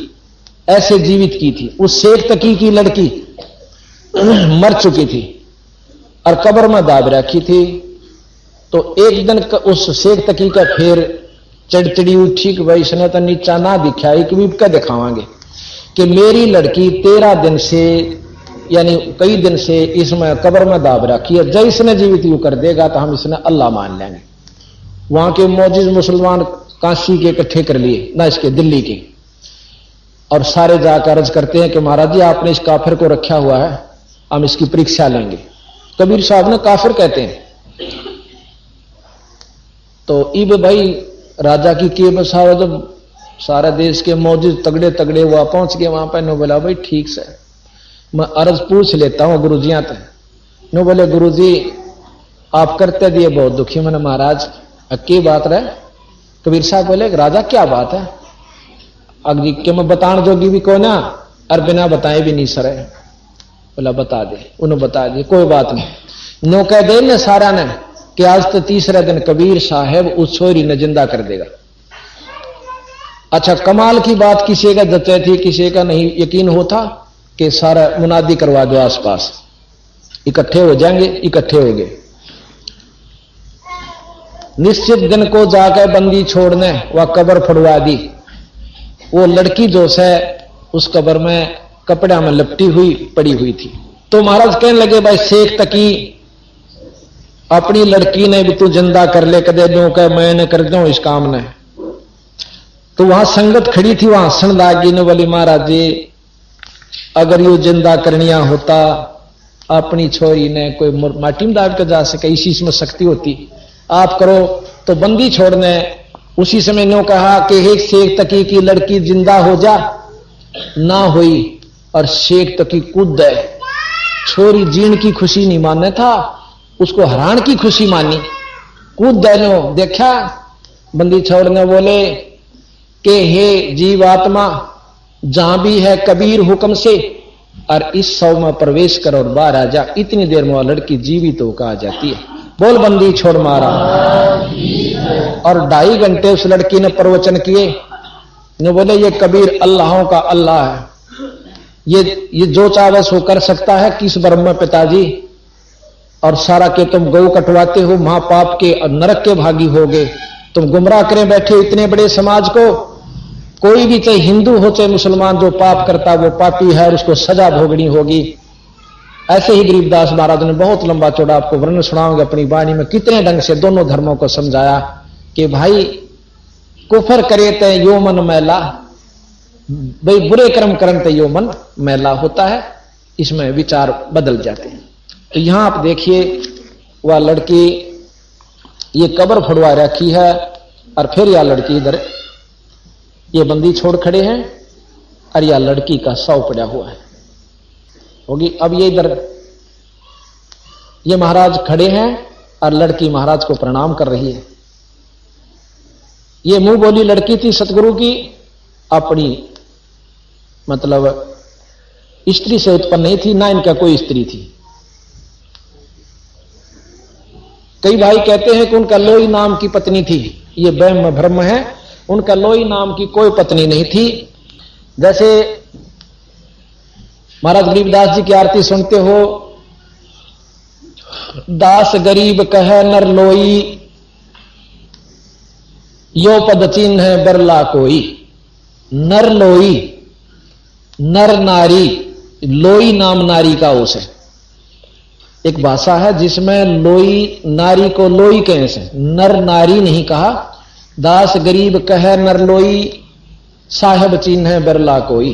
ऐसे जीवित की थी। उस शेख तकी की लड़की मर चुकी थी और कब्र में दाब रखी थी। तो एक दिन उस शेख तकी का फिर चढ़चड़ी उठी कि भाई इसने तो नीचा ना दिखाई कि भी क्या दिखावांगे कि मेरी लड़की 13 दिन से यानी कई दिन से इसमें कब्र में दाब रखी है, जब इसने जीवित यू कर देगा तो हम इसने अल्लाह मान लेंगे। वहां के मौजूद मुसलमान काशी के इकट्ठे कर लिए ना, इसके दिल्ली के, और सारे जाकर अर्ज करते हैं कि महाराज जी आपने इस काफिर को रखा हुआ है, हम इसकी परीक्षा लेंगे। कबीर साहब ने काफिर कहते हैं। तो इब भाई राजा की के बसाव जब सारा देश के मौजूद तगड़े तगड़े वहां पहुंच गए, वहां पर नो बोला भाई ठीक से मैं अर्ज पूछ लेता हूं गुरुजियां तक। नो बोले गुरुजी आप करते दिए बहुत दुखी मैंने महाराज की बात रहे। कबीर साहब बोले राजा क्या बात है, अग्नि के मैं बताने जोगी भी को ना और बिना बताए भी नहीं सरे। बोला बता दे, उन्होंने बता दिए कोई बात नहीं। नो कह दे ने सारा ने कि आज तो तीसरा दिन कबीर साहब उस छोरी ने जिंदा कर देगा। अच्छा कमाल की बात, किसी का जचे थी किसी का नहीं यकीन होता कि सारा मुनादी करवा दो, आसपास इकट्ठे हो जाएंगे, इकट्ठे हो गए। निश्चित दिन को जाकर बंदी छोड़ने वह कब्र फुड़वा दी। वो लड़की जो है उस कब्र में कपड़ा में लपटी हुई पड़ी हुई थी। तो महाराज कहने लगे भाई शेख तकी अपनी लड़की ने भी तू जिंदा कर ले, कदे दो कह मैं कर दूं इस काम ने। तो वहां संगत खड़ी थी, वहां हंसन लागी ने बोली महाराज जी अगर यो जिंदा करनिया होता अपनी छोरी ने कोई माटी में दाब के जा सके, इसी में शक्ति होती, आप करो। तो बंदी छोड़ने उसी समय ने कहा कि एक शेख तकी की लड़की जिंदा हो जा, ना हुई और शेख तकी कूद गए। छोरी जीण की खुशी नहीं मानने था, उसको हरान की खुशी मानी, कूद देनो देखा। बंदी छोड़ने बोले कि हे जीवात्मा जहां भी है कबीर हुक्म से और इस सौ में प्रवेश कर और बाहर आ जा। इतनी देर में लड़की जीवित होकर आ जाती है। बोल बंदी छोड़ मारा। और 2.5 घंटे उस लड़की ने प्रवचन किए। ने बोले ये कबीर अल्लाहों का अल्लाह है, ये जो चाहे सो कर सकता है, किस ब्रह्म पिताजी, और सारा के तुम गौ कटवाते हो, महापाप के और नरक के भागी होगे, तुम गुमराह करें बैठे हो इतने बड़े समाज को। कोई भी चाहे हिंदू हो चाहे मुसलमान जो पाप करता वो पापी है और उसको सजा भोगनी होगी। ऐसे ही गरीबदास महाराज ने बहुत लंबा चौड़ा आपको वर्णन सुनाऊंगा अपनी वाणी में, कितने ढंग से दोनों धर्मों को समझाया कि भाई कुफर करे ते यो मन मैला, भाई बुरे कर्म करन ते यो मन मैला होता है, इसमें विचार बदल जाते हैं। तो यहां आप देखिए वह लड़की ये कब्र फुड़वा रखी है और फिर यह लड़की इधर ये बंदी छोड़ खड़े हैं और यह लड़की का शव पड़ा हुआ है होगी। अब ये इधर ये महाराज खड़े हैं और लड़की महाराज को प्रणाम कर रही है। ये मुंह बोली लड़की थी सतगुरु की, अपनी मतलब स्त्री से उत्पन्न नहीं थी, ना इनका कोई स्त्री थी। कई भाई कहते हैं कि उनका लोई नाम की पत्नी थी, ये वहम भ्रम है। उनका लोई नाम की कोई पत्नी नहीं थी। जैसे महाराज गरीबदास जी की आरती सुनते हो, दास गरीब कह नर लोई, यो पद चिन्ह है बरला कोई। नर लोई, नर नारी, लोई नाम नारी का ओस है। एक भाषा है जिसमें लोई नारी को लोई कहें से, नर नारी नहीं कहा। दास गरीब कह नर लोई, साहेब चिन्ह है बरला कोई,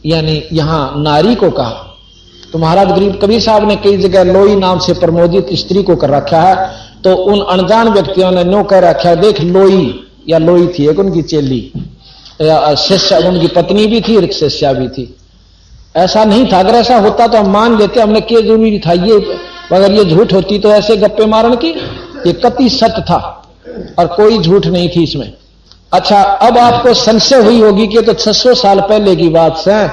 यानी यहां नारी को कहा। तो महाराज गरीब कबीर साहब ने कई जगह लोई नाम से प्रमोदित स्त्री को कर रखा है। तो उन अनजान व्यक्तियों ने नो कह रखा है, देख लोई या लोई थी एक उनकी चेली या शिष्या, उनकी पत्नी भी थी और शिष्या भी थी। ऐसा नहीं था, अगर ऐसा होता तो हम मान लेते, हमने क्या जरूरी था ये, अगर ये झूठ होती तो ऐसे गप्पे मारन की। ये कति सत्य था और कोई झूठ नहीं थी इसमें। अच्छा अब आपको संशय हुई होगी कि तो 600 साल पहले की बात से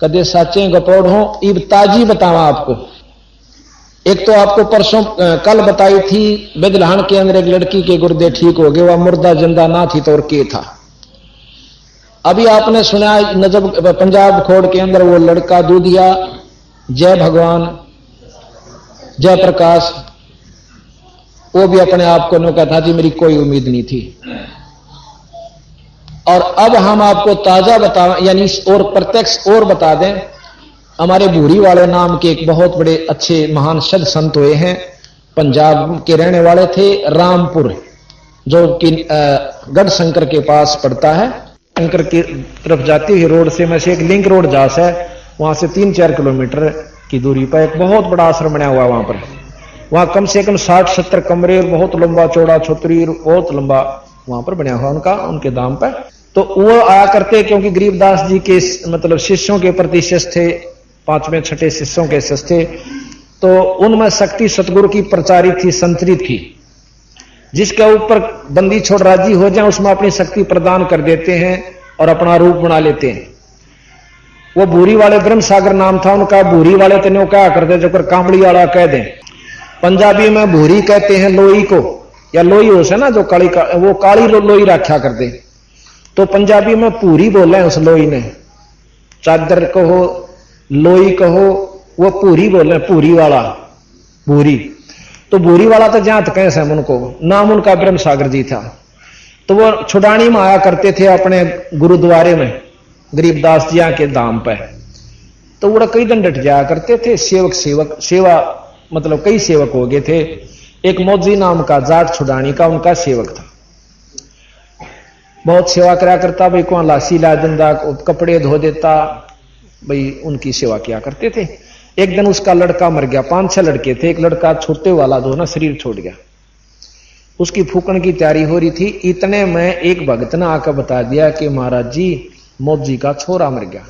कदे साचे गपोड़ हो। इब ताजी बतावा आपको। एक तो आपको परसों कल बताई थी बिदलहन के अंदर एक लड़की के गुर्दे ठीक हो गए, वह मुर्दा जिंदा ना थी तो और के था। अभी आपने सुना नजब पंजाब खोड़ के अंदर वो लड़का दूधिया जय भगवान जय प्रकाश, वो भी अपने आप को कहता था जी मेरी कोई उम्मीद नहीं थी। और अब हम आपको ताजा बता यानी और प्रत्यक्ष और बता दें, हमारे भूरी वाले नाम के एक बहुत बड़े अच्छे महान सद संत हुए हैं, पंजाब के रहने वाले थे, रामपुर जो कि गढ़ शंकर के पास पड़ता है। शंकर की तरफ जाती हुई रोड से में से एक लिंक रोड जास है, वहां से 3-4 किलोमीटर की दूरी पर एक बहुत बड़ा आश्रम बना हुआ। वहां पर वहां कम से कम 60-70 कमरे, बहुत लंबा चौड़ा छोत्री, बहुत लंबा वहां पर बना हुआ उनके दाम पर। तो वो आया करते क्योंकि गरीबदास जी के मतलब शिष्यों के प्रति शिष्य थे, 5वें-6ठे शिष्यों के शिष्य थे। तो उनमें शक्ति सतगुरु की प्रचारित थी, संतरित की, जिसके ऊपर बंदी छोड़ राजी हो जाए उसमें अपनी शक्ति प्रदान कर देते हैं और अपना रूप बना लेते हैं। वो भूरी वाले ब्रह्म सागर नाम था उनका। भूरी वाले तो क्या करते जो कर कांबड़ी वाला कह दें, पंजाबी में भूरी कहते हैं लोई को, या लोई हो से ना जो काली का, वो काली लोई रखा करते, तो पंजाबी में पूरी बोले उस लोई ने, चादर कहो लोई कहो, वो पूरी बोले, पूरी वाला भूरी। तो भूरी वाला तो जहां तक कैसे उनको नाम उनका ब्रह्म सागर जी था। तो वो छुड़ानी में आया करते थे अपने गुरुद्वारे में गरीबदास जी के धाम पे। तो वो कई दिन डट जाया करते थे, सेवा मतलब कई सेवक हो गए थे। एक मौजी नाम का जाट छुड़ानी का उनका सेवक था, बहुत सेवा करा करता भाई, को लासी ला देता, कपड़े धो देता भाई, उनकी सेवा किया करते थे। एक दिन उसका लड़का मर गया, 5-6 लड़के थे, एक लड़का छोटे वाला जो ना शरीर छोड़ गया, उसकी फूकन की तैयारी हो रही थी। इतने में एक भगत ने आकर बता दिया कि महाराज जी मौजी का छोरा मर गया।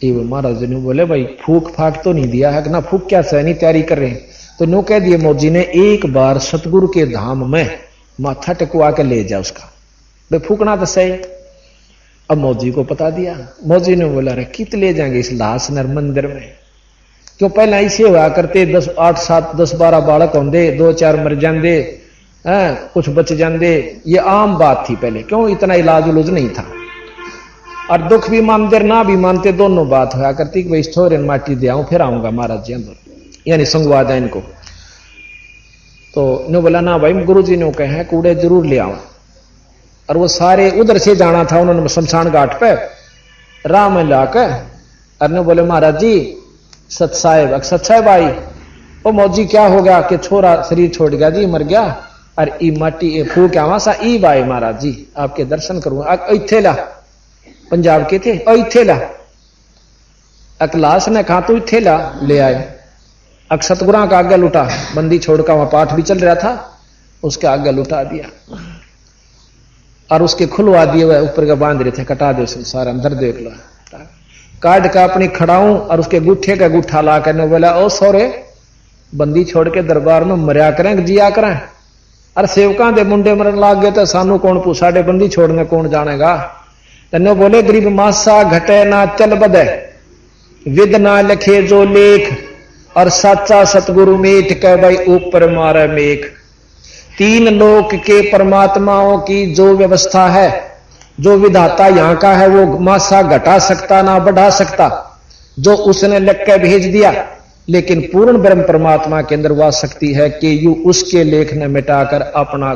वो महाराज जी ने बोले भाई फूक फाक तो नहीं दिया है कि ना, फूक क्या सहनी तैयारी कर रहे हैं। तो नो कह दिए मौजी ने एक बार सतगुरु के धाम में माथा टेकवा के ले जा उसका, भाई फूकना तो सही। अब मौजी को पता दिया, मौजी ने बोला रे कित ले जाएंगे इस लाश नर मंदिर में, क्यों पहले ऐसे हुआ करते 10-12 बालक होंगे, 2-4 मर जाते, कुछ बच जाते, ये आम बात थी पहले, क्यों इतना इलाज उलूज नहीं था। और दुख भी मानते ना भी मानते दोनों बात होया करती कि भाई छोरे माटी दे आऊं फिर आऊंगा महाराज जी अंदर, यानी संगवाद है इनको। तो इन्होंने बोला ना भाई गुरु जी ने कहे कूड़े जरूर ले आऊं। और वो सारे उधर से जाना था उन्होंने शमशान घाट पे राह में लाकर, और बोले महाराज जी सत साहेब आई, ओ मौजी क्या हो गया कि छोरा शरीर छोड़ गया जी, मर गया, और ई माटी फूक आवा सा ई बाई महाराज जी आपके दर्शन करूंगा। इथे ला, पंजाब के थे, इथे ला, अकलास ने कहा तू इथे ला, ले आए। अक सतगुरा का आगे लुटा, बंदी छोड़कर वहां पाठ भी चल रहा था, उसके आगे लुटा दिया और उसके खुलवा दिए हुए ऊपर का बांध रहे थे, कटा दो सारा अंदर देख लो, काट का अपनी खड़ाऊं और उसके गुट्ठे का गुट्ठा ला कर बोला ओ सोरे बंदी छोड़ के दरबार में मरिया करें जिया करें, अरे सेवका दे मुंडे मरन लाग गए तो सानू कौन पूछा, डे बंदी छोड़ने कौन जानेगा। तन्नो बोले गरीब मासा घटे ना चल बदे, विद ना लिखे जो लेख, और साचा सतगुरु मेट कह भाई ऊपर मारे मेख। 3 लोक के परमात्माओं की जो व्यवस्था है, जो विधाता यहां का है, वो मासा घटा सकता ना बढ़ा सकता, जो उसने लिख के भेज दिया। लेकिन पूर्ण ब्रह्म परमात्मा के अंदर वह शक्ति है कि यू उसके लेख ने मिटाकर अपना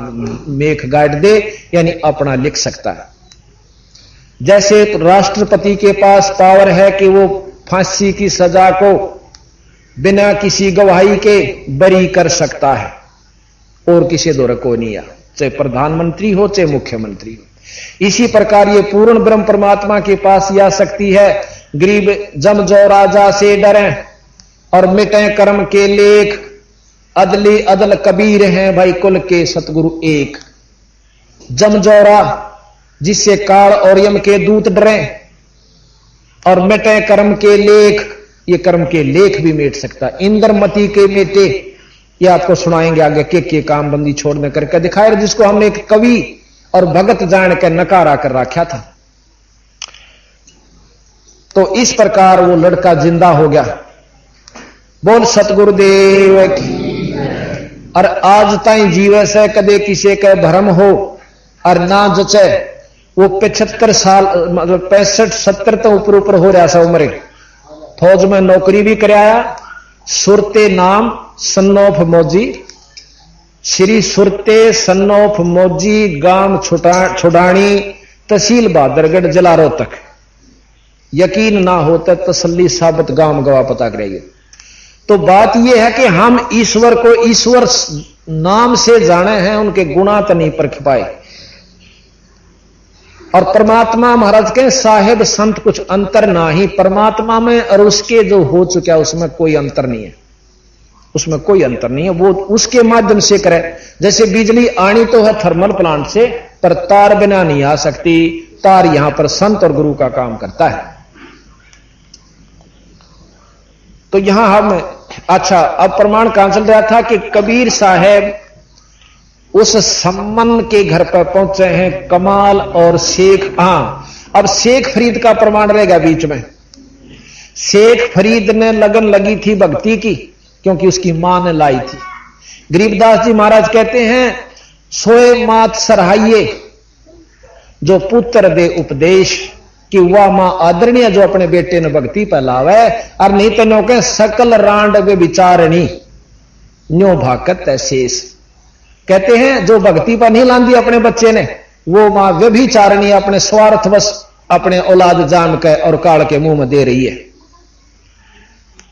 मेख गाड़ दे, यानी अपना लिख सकता है। जैसे राष्ट्रपति के पास पावर है कि वो फांसी की सजा को बिना किसी गवाही के बरी कर सकता है, और किसी दौर को नहीं आ, चाहे प्रधानमंत्री हो चाहे मुख्यमंत्री हो। इसी प्रकार ये पूर्ण ब्रह्म परमात्मा के पास यह शक्ति है। गरीब जम जो राजा से डरे और मिटे कर्म के लेख, अदली अदल कबीर हैं भाई कुल के सतगुरु एक। जमजोरा जिससे काल और यम के दूत डरे, और मिटे कर्म के लेख, ये कर्म के लेख भी मिट सकता। इंद्रमती के मेटे, ये आपको सुनाएंगे आगे के काम बंदी छोड़ने करके दिखाए, जिसको हमने एक कवि और भगत जान के नकारा कर रखा था। तो इस प्रकार वो लड़का जिंदा हो गया। बोल सतगुरुदेव की। और आज ताई जीवे से कदे किसी के भरम हो और ना जचे, वो 75 साल मतलब 65-70 तो ऊपर हो रहा सा उम्र, फौज में नौकरी भी कराया। सुरते नाम सन्नौफ मौजी, श्री सुरते सन्नौफ मौजी, गांव छुडानी, तहसील बहादुरगढ़, जिला रोहतक। यकीन ना होता तसल्ली साबित गांव गवाह पता करेंगे। तो बात यह है कि हम ईश्वर को ईश्वर नाम से जाने हैं, उनके गुणा तो नहीं परख पाए। और परमात्मा महाराज के साहेब संत कुछ अंतर ना ही परमात्मा में और उसके जो हो चुका है उसमें कोई अंतर नहीं है, उसमें कोई अंतर नहीं है। वो उसके माध्यम से करे। जैसे बिजली आनी तो है थर्मल प्लांट से, पर तार बिना नहीं आ सकती। तार यहां पर संत और गुरु का काम करता है। तो यहां हम अच्छा अब प्रमाण कहां चल रहा था कि कबीर साहब उस सम्मन के घर पर पहुंचे हैं, कमाल और शेख। अब शेख फरीद का प्रमाण रहेगा बीच में। शेख फरीद ने लगन लगी थी भक्ति की, क्योंकि उसकी मां ने लाई थी। गरीबदास जी महाराज कहते हैं, सोए मात सरहाइये जो पुत्र दे उपदेश, कि वह मां आदरणीय जो अपने बेटे ने भक्ति पर लावे। और नहीं तो नो के सकल रांड वे विचारणी न्यो भाकत है शेष। कहते हैं जो भक्ति पर नहीं लांदी अपने बच्चे ने, वो मां वे भी चारणी अपने स्वार्थवश अपने औलाद जान के और काल के मुंह में दे रही है।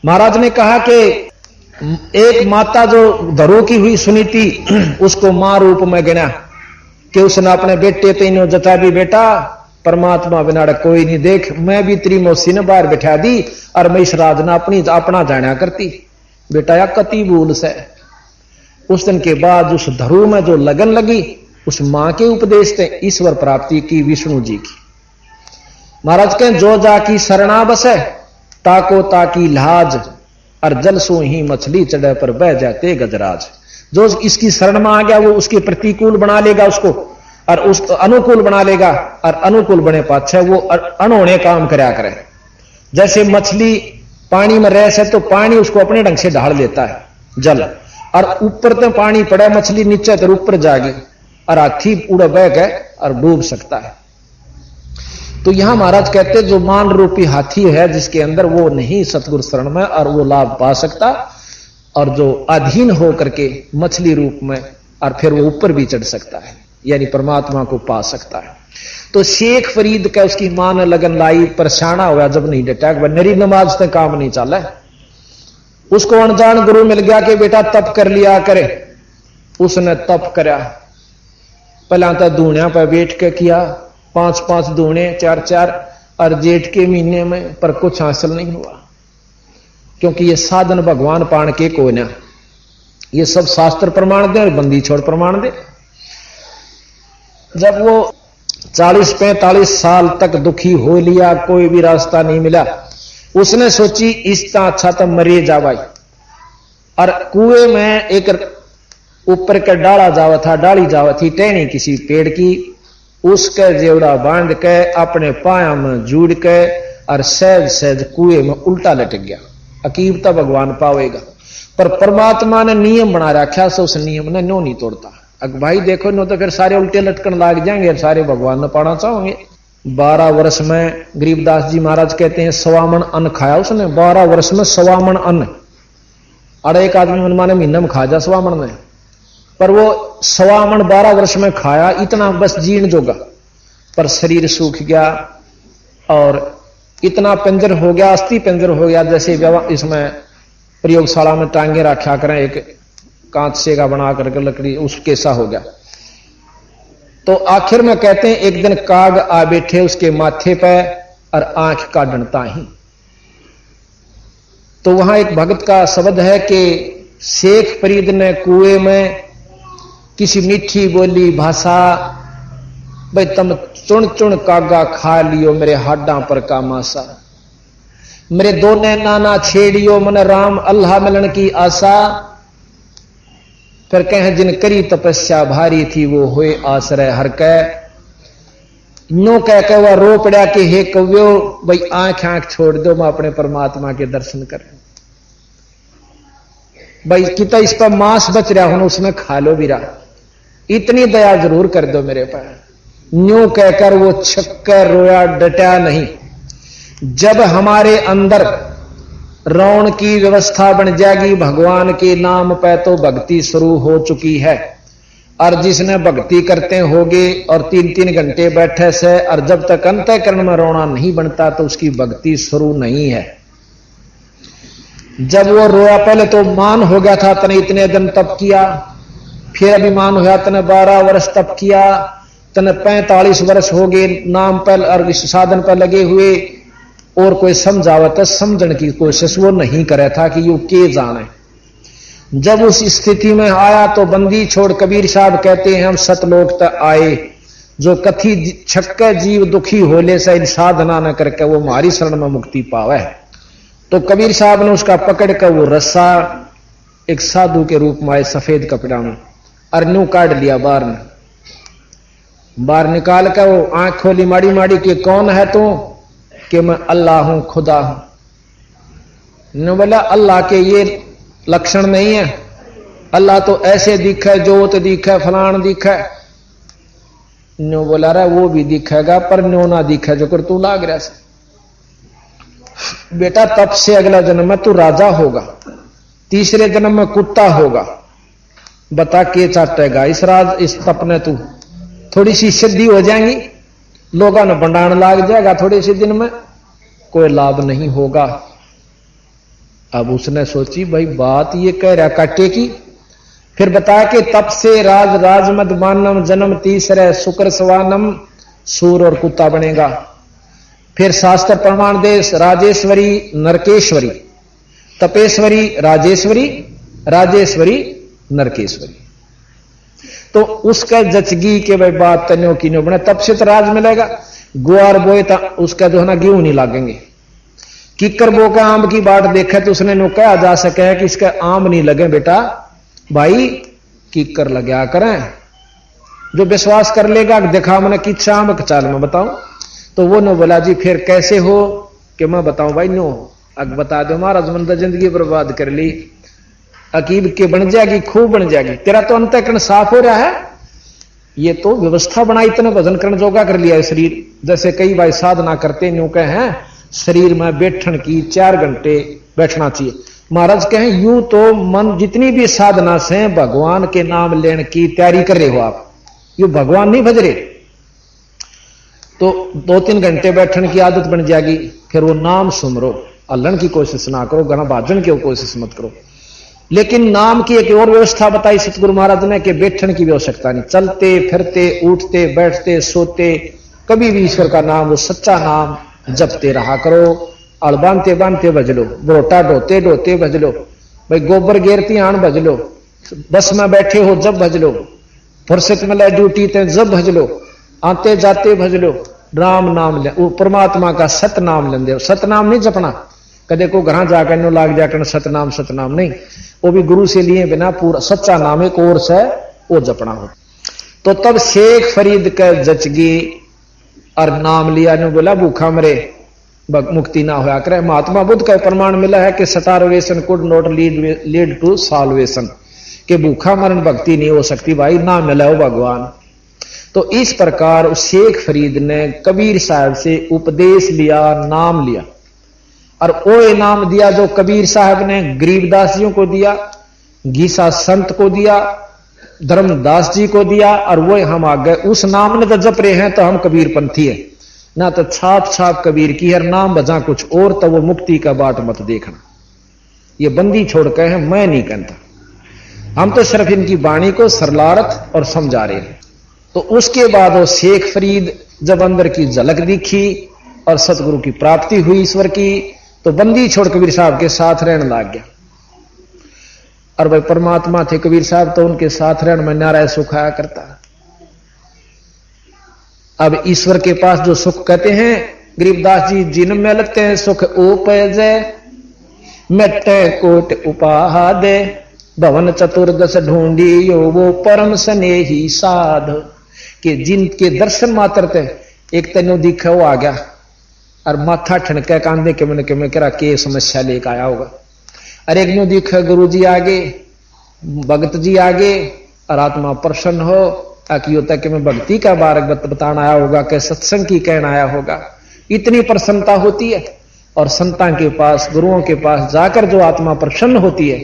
महाराज ने कहा कि एक माता जो धरो की हुई सुनी थी, उसको मां रूप में गिना कि उसने अपने बेटे तेनो जता भी, बेटा परमात्मा बिना कोई नहीं, देख मैं भी तेरी मौसी ने बाहर बैठा दी और मैं इस राज ने अपना जाना करती। बेटा या कति भूल से। उस दिन के बाद उस धरू में जो लगन लगी, उस मां के उपदेश से ईश्वर प्राप्ति की विष्णु जी की। महाराज कहें, जो जाकी शरणा बसे ताको ताकी लाज, और जल सो ही मछली चढ़े पर बह जाते गजराज। जो इसकी शरण में आ गया वो उसके प्रतिकूल बना लेगा उसको, और उसको अनुकूल बना लेगा, और अनुकूल बने पाछे वो अनहोने काम करया करे। जैसे मछली पानी में रह से तो पानी उसको अपने ढंग से ढाल लेता है जल, और ऊपर तो पानी पड़े मछली नीचे तो ऊपर जाएगी, और हाथी उड़ बह गए और डूब सकता है। तो यहां महाराज कहते जो मान रूपी हाथी है जिसके अंदर, वो नहीं सतगुरु शरण में और वो लाभ पा सकता, और जो अधीन हो करके मछली रूप में और फिर वो ऊपर भी चढ़ सकता है, यानी परमात्मा को पा सकता है। तो शेख फरीद का उसकी मां ने लगन लाई, परेशाना हुआ जब नहीं डटा, नरी नमाज से काम नहीं चला। उसको अनजान गुरु मिल गया कि बेटा तप कर लिया करे। उसने तप करा, पहला तो दूणिया पर बैठ के किया, 5-5 दूणे 4-4, और जेठ के महीने में, पर कुछ हासिल नहीं हुआ, क्योंकि ये साधन भगवान पाण के कोई ना। ये सब शास्त्र प्रमाण दे और बंदी छोड़ प्रमाण दे। जब वो 40-45 साल तक दुखी हो लिया, कोई भी रास्ता नहीं मिला, उसने सोची इसका अच्छा तो मरे जावाई। और कुएं में एक ऊपर का डाला जावा था, डाली जावा थी टहनी किसी पेड़ की, उसके जेवड़ा बांध के अपने पाया में जुड़ के और सहज सहज कुएं में उल्टा लटक गया। अकीब तो भगवान पावेगा, पर परमात्मा ने नियम बना रखा से उस नियम ने नो नहीं तोड़ता। अब भाई देखो नो तो फिर सारे उल्टे लटकन लाग जाएंगे, सारे भगवान ने पाना चाहोगे। 12 वर्ष में गरीबदास जी महाराज कहते हैं 1.25 मन अन्न खाया उसने। 12 वर्ष में 1.25 मन अन्न, अरे एक आदमी मनमाने महीने में खा जा 1.25 मन में, पर वो 1.25 मन 12 वर्ष में खाया, इतना बस जीण जोगा। पर शरीर सूख गया और इतना पिंजर हो गया, अस्थि पिंजर हो गया, जैसे इसमें प्रयोगशाला में टांगे रखा करें एक कांच से का बना करके लकड़ी, उसके सा हो गया। तो आखिर में कहते हैं एक दिन काग आ बैठे उसके माथे पे और आंख का डंटा ही। तो वहां एक भगत का शब्द है कि शेख फरीद ने कुएं में किसी मीठी बोली भाषा, भाई तुम चुन चुन कागा खा लियो मेरे हाडा पर का मासा, मेरे दोने नाना छेड़ियो मन राम अल्लाह मिलन की आशा। फिर कहें जिन करी तपस्या भारी थी वो हुए आश्रय हर कै, नो कह के वह रो पड़ा कि हे कव्यो भाई आंख आंख छोड़ दो, मैं अपने परमात्मा के दर्शन करें। भाई कितना इस पर मांस बच रहा हूं उसमें खा लो भी रहा, इतनी दया जरूर कर दो मेरे पर। न्यू कहकर वो छक्कर रोया, डटा नहीं। जब हमारे अंदर रौन की व्यवस्था बन जाएगी, भगवान के नाम पे तो भक्ति शुरू हो चुकी है। और जिसने भक्ति करते होगे और 3-3 घंटे बैठे से, और जब तक अंतःकरण में रोना नहीं बनता तो उसकी भक्ति शुरू नहीं है। जब वो रोया, पहले तो मान हो गया था, तने इतने दिन तप किया, फिर अभिमान हुआ, तने 12 वर्ष तप किया, तने 45 वर्ष हो गए नाम पर और इस साधन पर लगे हुए, और कोई समझावत समझने की कोशिश वो नहीं करे था कि यू के जाने। जब उस स्थिति में आया तो बंदी छोड़ कबीर साहब कहते हैं हम सतलोक तक आए, जो कथी छक्के जीव दुखी होले से इन साधना न करके वो हमारी शरण में मुक्ति पावे। तो कबीर साहब ने उसका पकड़ कर वो रस्सा एक साधु के रूप में आए सफेद कपड़ा में, अरनू काट लिया बाहर ने, बाहर निकाल कर वो आंख खोली माड़ी माड़ी कि कौन है तू? कि मैं अल्लाह हूं, खुदा हूं। ने बोला अल्लाह के ये लक्षण नहीं है, अल्लाह तो ऐसे दिखा, जोत दिखा, फलान दिखा। न्यो बोला रहा वो भी दिखेगा पर न्यो ना दिखा जो कर तू लाग रहा से। बेटा तब से अगला जन्म में तू राजा होगा, तीसरे जन्म में कुत्ता होगा, बता के चाटेगा इस राज इस तप ने? तू थोड़ी सी सिद्धि हो जाएंगी, लोगों ने भंडारण लाग जाएगा, थोड़े से दिन में कोई लाभ नहीं होगा। अब उसने सोची भाई बात ये कह रहा काटे की। फिर बताया कि तप से राज राजमद मानम जन्म तीसरे शुक्र सवानम सूर और कुत्ता बनेगा। फिर शास्त्र प्रमाण देश राजेश्वरी नरकेश्वरी, तपेश्वरी राजेश्वरी, राजेश्वरी नरकेश्वरी। तो उसका जचगी के भाई बात तन्यों की न्यों बने, तब से तो राज मिलेगा। गुआर बोए तो उसका जो है ना गेहूं नहीं लागेंगे। किकर बो का आम की बाट देखे तो उसने नो कहा जा सके कि इसका आम नहीं लगे बेटा भाई किकर लगा करें। जो विश्वास कर लेगा देखा मैंने किच्छा आम चाल में बताऊं, तो वो नो बोला जी फिर कैसे हो? कि मैं बताऊं भाई नो अग बता दो महाराज मन जिंदगी बर्बाद कर ली, अकीब के बन जाएगी, खूब बन जाएगी, तेरा तो अंतःकरण साफ हो रहा है। ये तो व्यवस्था बनाई, इतने भजन करण जोगा कर लिया है शरीर। जैसे कई भाई साधना करते न्यू कहे हैं शरीर में बैठन की 4 घंटे बैठना चाहिए। महाराज कहें यूं तो मन जितनी भी साधना से भगवान के नाम लेने की तैयारी कर रहे हो आप, यू भगवान नहीं भज रहे, तो 2-3 घंटे बैठने की आदत बन जाएगी। फिर वो नाम सुमरो, अल्लन की कोशिश ना करो, गाना भाजन की कोशिश मत करो। लेकिन नाम की एक और व्यवस्था बताई सतगुरु महाराज ने कि बैठने की भी आवश्यकता नहीं, चलते फिरते उठते बैठते सोते कभी भी ईश्वर का नाम, वो सच्चा नाम जपते रहा करो। और बांधते बांधते भज लो, बोटा ढोते ढोते भज लो, भाई गोबर गेरती आन भज लो, बस में बैठे हो जब भज लो, फुर्सत में ले ड्यूटी ते जब भज लो, आते जाते भज लो, राम नाम ले, वो परमात्मा का सत नाम लेंदे। सतनाम नहीं जपना, कदे को घर जाकर नो लाग जाकर सतनाम सतनाम नहीं, वो भी गुरु से लिए बिना पूरा सच्चा नाम एक और से वो जपना हो। तो तब शेख फरीद का जचगी और नाम लिया ने बोला भूखा मरे मुक्ति ना होया करे। महात्मा बुद्ध का प्रमाण मिला है कि starvation could not lead to salvation, कि भूखा मरण भक्ति नहीं हो सकती भाई, ना मिला हो भगवान। तो इस प्रकार शेख फरीद ने कबीर साहब से उपदेश लिया, नाम लिया, और वो इनाम दिया जो कबीर साहब ने गरीबदास जी को दिया, गीसा संत को दिया, धर्मदास जी को दिया, और वो हम आ गए उस नाम ने तो जप रहे हैं तो हम कबीर पंथी है ना, तो छाप छाप कबीर की हर नाम बजा कुछ और, तो वो मुक्ति का बाट मत देखना। ये बंदी छोड़ के हैं, मैं नहीं कहता, हम तो सिर्फ इनकी वाणी को सरलारत और समझा रहे हैं। तो उसके बाद वो शेख फरीद जब अंदर की झलक दिखी और सतगुरु की प्राप्ति हुई ईश्वर की, तो बंदी छोड़ कबीर साहब के साथ रहने लग गया। और भाई परमात्मा थे कबीर साहब, तो उनके साथ रहने में नारायण सुख आया करता। अब ईश्वर के पास जो सुख कहते हैं गरीबदास जी, जिन मिलते हैं सुख उपजे मेटे कोट उपाहा दे, भवन चतुर्दश ढूंढी यो वो परम स्नेही साध। के जिनके दर्शन मात्र थे, एक तेनो दिखा वो आ गया और माथा ठनके कांधे के मन के में करा के समस्या लेकर आया होगा। अरे एक न्यू दिखा गुरु जी आगे, भगत जी आगे, और आत्मा प्रसन्न हो, कि होता कि मैं भक्ति का बारक बताना आया होगा, कि सत्संग की कहना आया होगा। इतनी प्रसन्नता होती है। और संतां के पास, गुरुओं के पास जाकर जो आत्मा प्रसन्न होती है,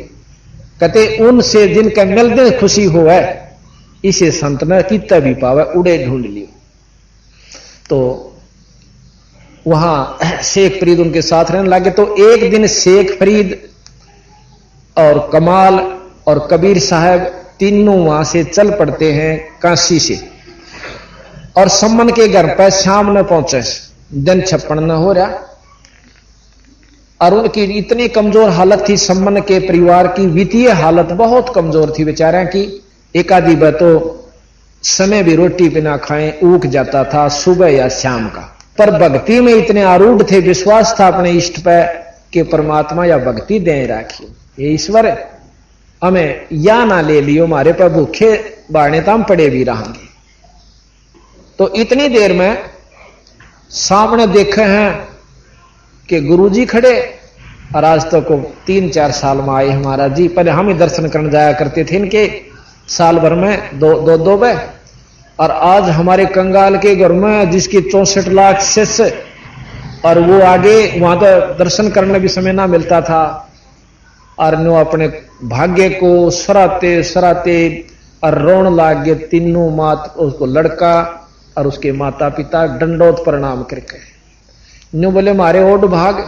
कहते उनसे जिनका मिलते खुशी हो है, इसे संत न कितना भी पावे उड़े ढूंढ लियो। तो वहां शेख फरीद उनके साथ रहने लगे। तो एक दिन शेख फरीद और कमाल और कबीर साहब तीनों वहां से चल पड़ते हैं काशी से, और सम्मन के घर पर शाम न पहुंचे, दिन छप्पन न हो रहा। और उनकी इतनी कमजोर हालत थी, सम्मन के परिवार की वित्तीय हालत बहुत कमजोर थी बेचारा की। एक आधी बार तो समय भी रोटी बिना खाएं ऊक जाता था, सुबह या शाम का। पर भक्ति में इतने आरूढ़ थे, विश्वास था अपने इष्ट पे कि परमात्मा या भक्ति दे राखी, ये ईश्वर हमें या ना ले लियो, हमारे पर भूखे बाढ़ने तो हम पड़े भी रहेंगे। तो इतनी देर में सामने देखे हैं कि गुरुजी खड़े, और आज तो को 3-4 साल में आए महाराज जी। पहले हम ही दर्शन करने जाया करते थे इनके, साल भर में दो बार। और आज हमारे कंगाल के घर में जिसकी 64 लाख शिष्य, और वो आगे वहां तो दर्शन करने भी समय ना मिलता था। और नो अपने भाग्य को सराते सराते और रोन लाग गए तीनों, मात उसको लड़का और उसके माता पिता दंडोत प्रणाम करके न्यू बोले मारे ओड भाग,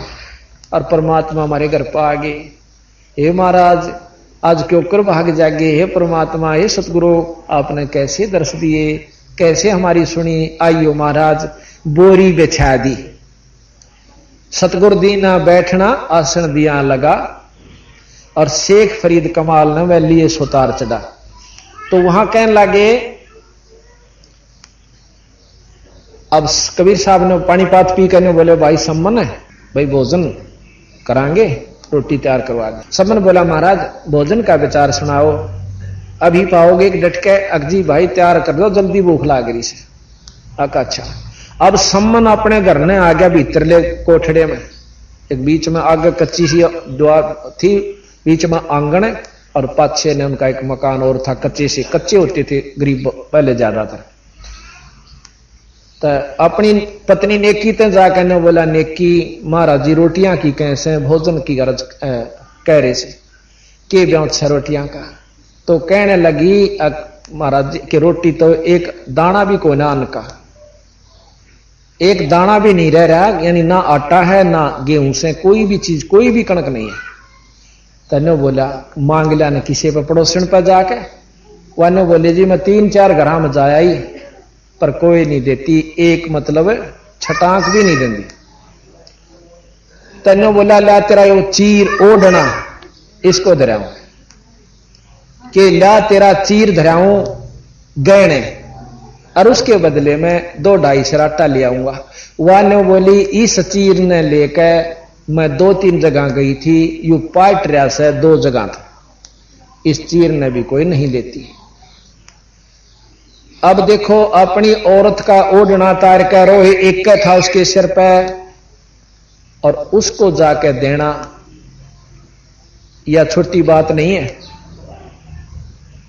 और परमात्मा हमारे घर पर आ गए। हे महाराज आज क्यों कर भाग जागे, हे परमात्मा, हे सतगुरु, आपने कैसे दर्श दिए, कैसे हमारी सुनी। आइयो महाराज, बोरी बिछा दी, सतगुरु दीना बैठना आसन दिया लगा, और शेख फरीद कमाल ने वह लिए सुतार चढ़ा। तो वहां कहने लगे, अब कबीर साहब ने पानी पात पी करने बोले भाई सम्मन है, भाई भोजन करांगे, रोटी तैयार करवा दे। सम्मन बोला महाराज भोजन का विचार सुनाओ, अभी पाओगे एक डटके, अगजी भाई तैयार कर दो जल्दी भूख लाग रही से। अच्छा। अब सम्मन अपने घर ने आ गया भीतरले कोठड़े में, एक बीच में आगे कच्ची सी द्वार थी, बीच में आंगन है, और पाछे ने उनका एक मकान और था, कच्चे होते थे गरीब पहले ज्यादातर। तो अपनी पत्नी नेकी ते जाकर ने बोला, नेकी महाराज जी रोटियां की कैसे, भोजन की गरज कह रहे से के ब्याह छह रोटियां का। तो कहने लगी महाराज जी की रोटी तो एक दाना भी कोई ना अन्न का, एक दाना भी नहीं रह रहा, यानी ना आटा है ना गेहूं से कोई भी चीज, कोई भी कणक नहीं है। तने बोला मांग लिया ने किसी पर पड़ोसन पर जाके, वह बोले जी मैं 3-4 घर में जाया ही, पर कोई नहीं देती, एक मतलब छटाक भी नहीं देती। तन्नो बोला ला तेरा यो चीर ओढ़ना इसको धराऊं, कि ला तेरा चीर धराऊं गहने, और उसके बदले में 2-2.5 सराटा ले आऊंगा। वाने बोली इस चीर ने लेकर मैं 2-3 जगह गई थी, यू पाट रहा से 2 जगह था, इस चीर ने भी कोई नहीं लेती। अब देखो अपनी औरत का ओढ़ना तार का रोहे एक था उसके सिर पे, और उसको जाके देना यह छोटी बात नहीं है।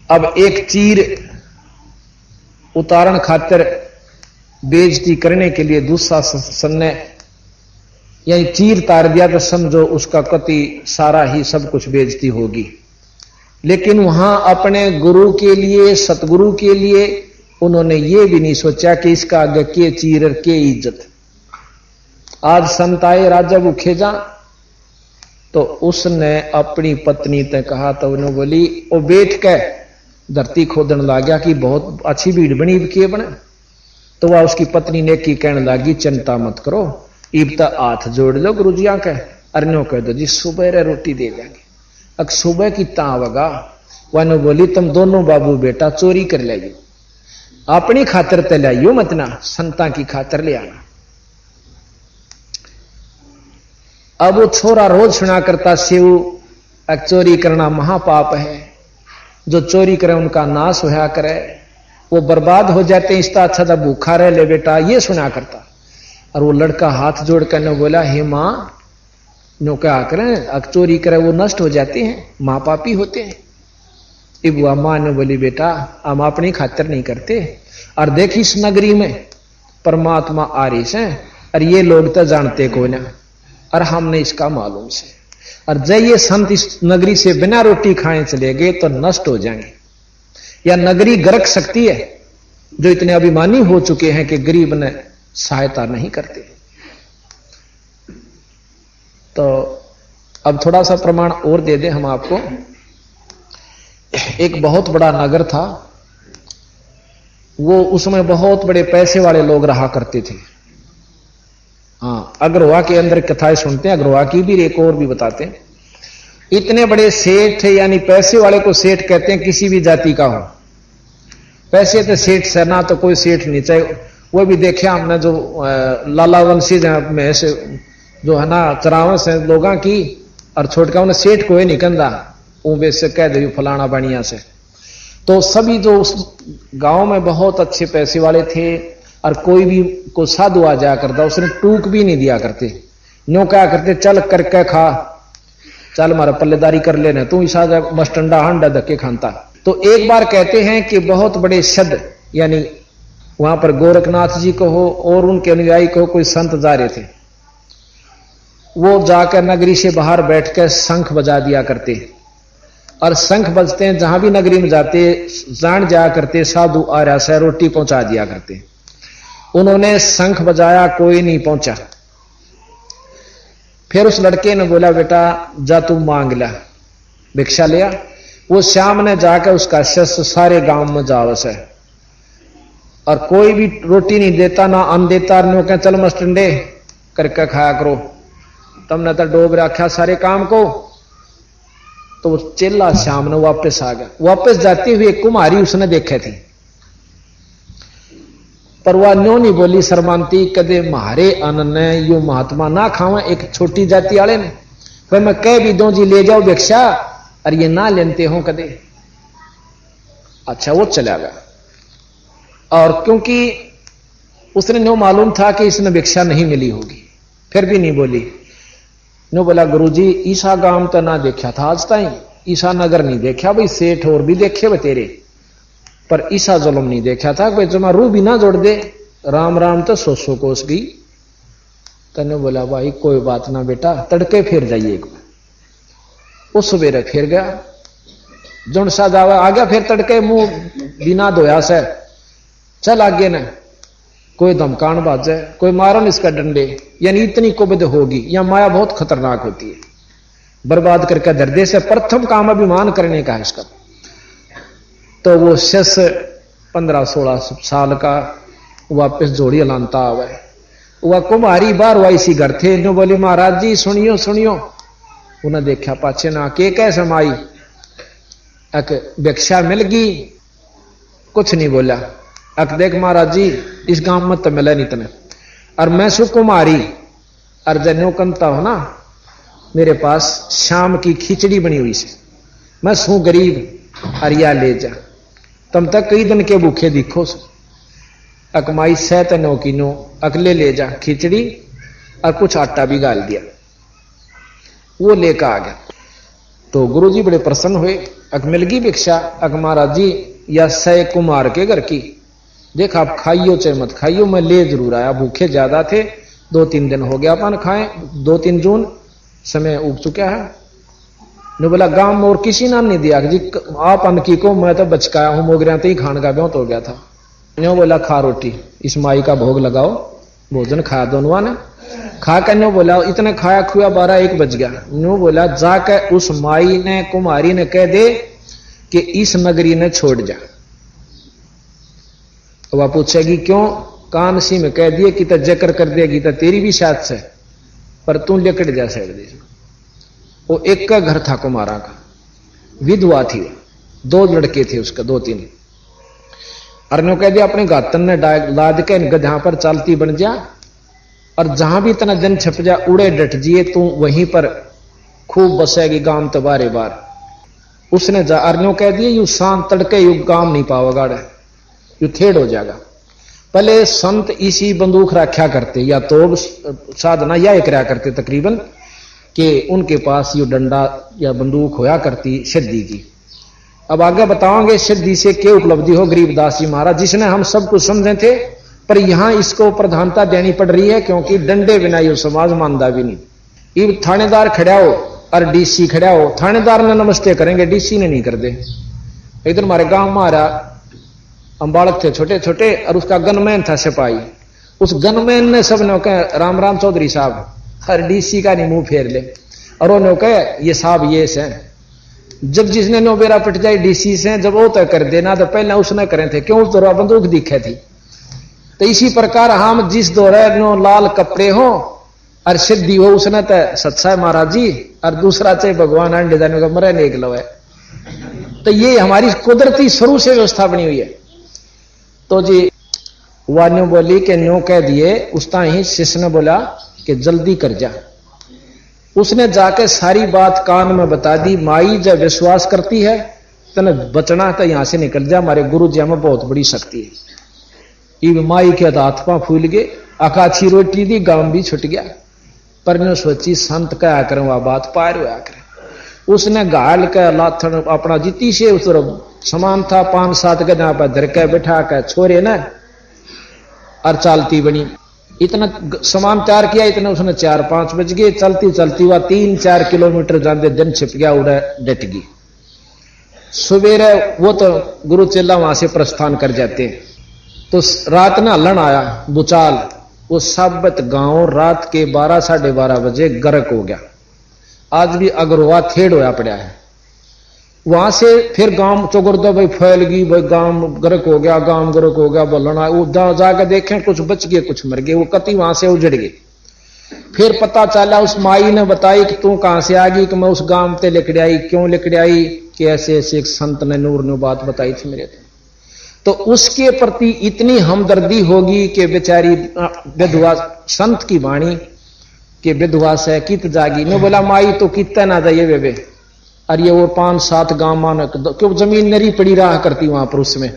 अब एक चीर उतारण खातिर बेइज्जती करने के लिए दूसरा सन्ने यानी चीर तार दिया तो समझो उसका कति सारा ही सब कुछ बेइज्जती होगी। लेकिन वहां अपने गुरु के लिए, सतगुरु के लिए उन्होंने ये भी नहीं सोचा कि इसका आगे के चीर के इज्जत। आज संत आए राजा भूखे जा, तो उसने अपनी पत्नी ने कहा, तो उन्होंने बोली वो बैठ के धरती खोदन लग गया कि बहुत अच्छी भीड़ बनी के बने। तो वह उसकी पत्नी ने की कहने लगी चिंता मत करो, इब तक हाथ जोड़ लो गुरुजिया के, अरनो कह दो जी सुबह रोटी दे देंगे। अब सुबह की तावगा वह बोली तुम दोनों बाबू बेटा चोरी कर लाइयो, अपनी खातर ते लाइयो मत ना, संता की खातर ले आना। अब वो छोरा रोज सुना करता शिव चोरी करना महापाप है, जो चोरी करे उनका नाश होया करे, वो बर्बाद हो जाते हैं, इसका अच्छा था भूखा रह ले बेटा, ये सुना करता। और वो लड़का हाथ जोड़ कर ने बोला हे मां नो क्या करें, चोरी करे वो नष्ट हो जाते हैं, मां पापी होते हैं। इब वह मां ने बोली बेटा हम अपनी खातिर नहीं करते, और देख इस नगरी में परमात्मा आ रही से, और ये लोग तो जानते को ना, और हमने इसका मालूम से, और जब ये संत इस नगरी से बिना रोटी खाए चले गए तो नष्ट हो जाएंगे, या नगरी गरक सकती है, जो इतने अभिमानी हो चुके हैं कि गरीब ने सहायता नहीं करते। तो अब थोड़ा सा प्रमाण और दे दें हम आपको। एक बहुत बड़ा नगर था, वो उसमें बहुत बड़े पैसे वाले लोग रहा करते थे। हाँ, अग्रवा के अंदर कथाएं सुनते हैं, अग्रवा की भी एक और भी बताते हैं। इतने बड़े सेठ, यानी पैसे वाले को सेठ कहते हैं, किसी भी जाति का हो, पैसे तो सेठ से ना तो कोई सेठ नहीं चाहिए। वो भी देखे हमने जो लाला वंशी में से जो है ना चरावस है लोगों की, और छोटका उन्हें सेठ को नहीं कंधा, वो बेस से कह दे फलाना बढ़िया से। तो सभी जो उस गांव में बहुत अच्छे पैसे वाले थे, और कोई भी को साधु आ जाया करता उसने टूक भी नहीं दिया करते, न्यों क्या करते चल करके खा, चल हमारा पल्लेदारी कर लेना, तू ईसा मस्टंडा हंडा धक्के खानता। तो एक बार कहते हैं कि बहुत बड़े शद, यानी वहां पर गोरखनाथ जी को हो और उनके अनुयायी को कोई संत जा रहे थे, वो जाकर नगरी से बाहर बैठकर शंख बजा दिया करते, और शंख बजते हैं जहां भी नगरी में जाते जान जाया करते साधु आ रहा से रोटी पहुंचा दिया करते। उन्होंने शंख बजाया, कोई नहीं पहुंचा। फिर उस लड़के ने बोला बेटा जा तू मांग ला, भिक्षा लिया। वो शाम ने जाकर उसका शिष्य सारे गांव में जावस है, और कोई भी रोटी नहीं देता ना अन्न देता, नो कह चल मस्टंडे करके खाया करो, तुमने तो डोब रखा सारे काम को। तो वो चेला शाम ने वापस आ गया। वापस जाते हुए कुम्हारी उसने देखे थी, पर वह न्यों नहीं बोली शर्मांती, कदे मारे अन्न ने यू महात्मा ना खावा, एक छोटी जाति वाले ने। फिर मैं कह भी दो जी ले जाओ भिक्षा, और ये ना लेते हो कदे। अच्छा, वो चला गया, और क्योंकि उसने न्यों मालूम था कि इसने भिक्षा नहीं मिली होगी, फिर भी नहीं बोली। नो बोला गुरुजी ईसा गांव तो ना देखा था आज ताई, ईसा नगर नहीं देखा भाई, सेठ और भी देखे वे तेरे, पर ईसा जुल्म नहीं देखा था भाई, जमा रू भी ना जोड़ दे, राम राम तो 100 कोस गई। तने बोला भाई कोई बात ना बेटा, तड़के फिर जाइए एक बार। उस सवेरे फिर गया, जुन सा जावा आ गया, फिर तड़के मुंह बिना धोया से चल आगे न, कोई धमकान बाजे, कोई मारन इसका डंडे, यानी इतनी कुबद होगी। या माया बहुत खतरनाक होती है, बर्बाद करके दर्दे से प्रथम काम अभिमान करने का है इसका। तो वो शिष्य 15-16 साल का वापस जोड़ी लानता आवे, वह कुम्हारी बार हुआ इसी घर थे, नो बोली महाराज जी सुनियो सुनियो। उन्हें देखा पाछे ना के कैसे माई, अक भिक्षा मिल गई, कुछ नहीं बोला। अक देख महाराज जी इस गांव में तो मिला नहीं तने, और मैं सु कुमारी, और जनो कंता हो ना, मेरे पास शाम की खिचड़ी बनी हुई से, मैं सू गरीब, और या ले जा, तुम तक कई दिन के भूखे दिखो। अकमाई सह तनो की नो, अकले ले जा खिचड़ी, और कुछ आटा भी गाल दिया, वो लेकर आ गया। तो गुरुजी बड़े प्रसन्न हुए, अक मिल गई भिक्षा। अक महाराज जी या सह कुमार के घर की, देख आप खाइयो चाहे मत खाइयो, मैं ले जरूर आया, भूखे ज्यादा थे, 2-3 दिन हो गया अपन खाए, 2-3 जून समय उग चुका है। ने बोला गांव में और किसी नाम नहीं दिया जी, आप अन्न की को, मैं तो बचकाया हूं, मोगरिया तो ही खान का ब्यों तो हो गया था। न्यों बोला खा रोटी, इस माई का भोग लगाओ, भोजन खाया दोनों ने। खा कर न्यों बोला इतने खाया खुआ 12-1 बज गया। न्यों बोला जाकर उस माई ने कुमारी ने कह दे कि इस नगरी ने छोड़ जा। वह पूछेगी क्यों, कान सी में कह दिए कि तो जकर कर देगी तो तेरी भी साथ से, पर तू लेकड़ जा साइड दे। वो एक का घर था कुमारा का, विधवा थी, 2 लड़के थे उसका, 2-3। अरनो कह दिया अपने गातन ने लाद के गधा पर चालती बन जा, और जहां भी इतना जन छप जा उड़े डट जिए, तू वहीं पर खूब बसेगी गांव तो बारे बार। उसने जा अरनो कह दिया यू शांत तड़के यू गांव नहीं पावेगा, यू थेड़ हो जाएगा। पहले संत इसी बंदूक रखा करते, या तो साधना या एक रहा करते तकरीबन, कि उनके पास यो डंडा या बंदूक होया करती सिद्धि की। अब आगे बताओगे सिद्धि से क्या उपलब्धि हो गरीबदास जी महाराज, जिसने हम सब कुछ समझे थे, पर यहां इसको प्रधानता देनी पड़ रही है क्योंकि डंडे बिना ये समाज मानदा भी नहीं। ये थानेदार खड़ा हो और डीसी खड़ा हो, थानेदार ने नमस्ते करेंगे, डीसी ने नहीं कर दे। इधर हमारे गांव में आ रहा, हम बालक थे छोटे छोटे, और उसका गनमैन था सिपाही। उस गनमैन ने सब ने कहा राम राम चौधरी साहब, हर डीसी का नहीं मुंह फेर ले, और उन्होंने कहा ये साहब ये से। जब जिसने नो बेरा पिट जाए डीसी से, जब वो तय कर देना तो पहले उसने करे थे, क्यों उस दौरा बंदूक दिखे थी। तो इसी प्रकार हम जिस दौरे नो लाल कपड़े हो और सिद्धि हो, उसने तो सच्चा है महाराज जी, और दूसरा चाहे भगवान अंडे जाने का मरे नेक लो है। तो ये हमारी कुदरती शुरू से व्यवस्था बनी हुई है। तो जी वान्यू बोली कि न्यू कह दिए, उसता ही शिष्य ने बोला कि जल्दी कर जा। उसने जाके सारी बात कान में बता दी। माई जब विश्वास करती है तने बचना तो यहां से निकल जा, हमारे गुरु जी में बहुत बड़ी शक्ति है। ये माई के हाथ पा फूल गए, अकाछी रोटी दी, गांव भी छुट गया। पर ने सोची संत क्या करें, वह बात पार हुआ करें। उसने घायल के लाथन अपना जीती से उस समान था, 5-7 गजा पर धर के बैठा के छोरे न और चालती बनी। इतना सामान तैयार किया, इतना उसने 4-5 बज गए। चलती चलती वह 3-4 किलोमीटर जाते दिन छिप गया, उड़े डट गई। सवेरे वो तो गुरु चेला वहां से प्रस्थान कर जाते हैं। तो रात ना हलन आया बुचाल, वो साबत गांव रात के 12-12:30 बजे गर्क हो गया। आज भी अगरवा थेड़ होया पड़ा है। वहां से फिर गांव चौगुर्दा भाई फैल गई, भाई गांव गर्क हो गया, गांव गर्क हो गया, बोलना वो जाकर देखें कुछ बच गए कुछ मर गए, वो कति वहां से उजड़ गए। फिर पता चला उस माई ने बताई कि तू कहां से आ गई, कि मैं उस गांव ते लेकर आई। क्यों लेकर आई, कि ऐसे ऐसे एक संत ने नूर ने बात बताई थी मेरे। तो उसके प्रति इतनी हमदर्दी होगी कि बेचारी विधवा संत की वाणी के विधवा से कित जागी। ने बोला माई तो कितना ना जाइए बेबे, और ये वो 5-7 गांव मान, क्यों जमीन नरी पड़ी रहा करती वहां पर उसमें।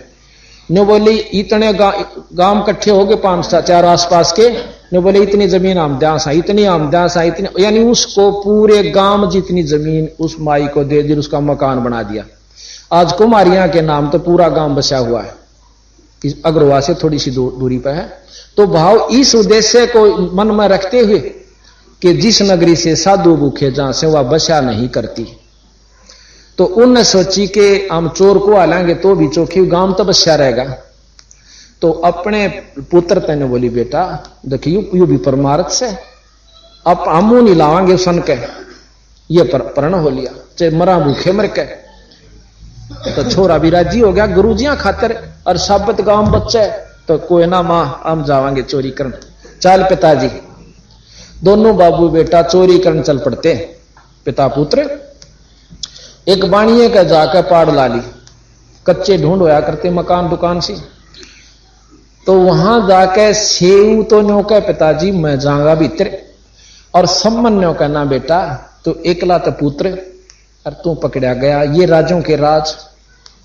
ने बोली इतने गांव इकट्ठे हो गए 5-4 आसपास के। ने बोले इतनी जमीन आमदास है, इतनी आमदास है, इतनी, यानी उसको पूरे गांव जितनी जमीन उस माई को दे दी, उसका मकान बना दिया। आज कुमारियां के नाम तो पूरा गांव बसा हुआ है, अग्रवा से थोड़ी सी दूरी पर है। तो भाव इस उद्देश्य को मन में रखते हुए कि जिस नगरी से साधु भूखे जहां से वह बसा नहीं करती, तो उनने सोची कि हम चोर को आलेंगे तो भी चौकी गांव तो बसा रहेगा। तो अपने पुत्र तेने बोली बेटा देखियो यू भी परमार्थ से, अब हम नहीं लावांगे सन के, ये प्रण हो लिया, चाहे मरा भूखे मर के। तो छोरा भी राजी हो गया गुरुजियां खातर, और साबत गांव बच्चे तो कोई ना मां हम जावांगे चोरी करन। चल पिताजी, दोनों बाबू बेटा चोरी करन चल पड़ते। पिता पुत्र एक बाणिये का जाकर पाड़ ला ली, कच्चे ढूंढ होया करते मकान दुकान सी। तो वहां जाके सेव तो न्यो के पिताजी मैं जाऊंगा भीतर, और सम्मन न्यो कहना बेटा तो एकला तो पुत्र और तू पकड़ा गया, ये राजों के राज,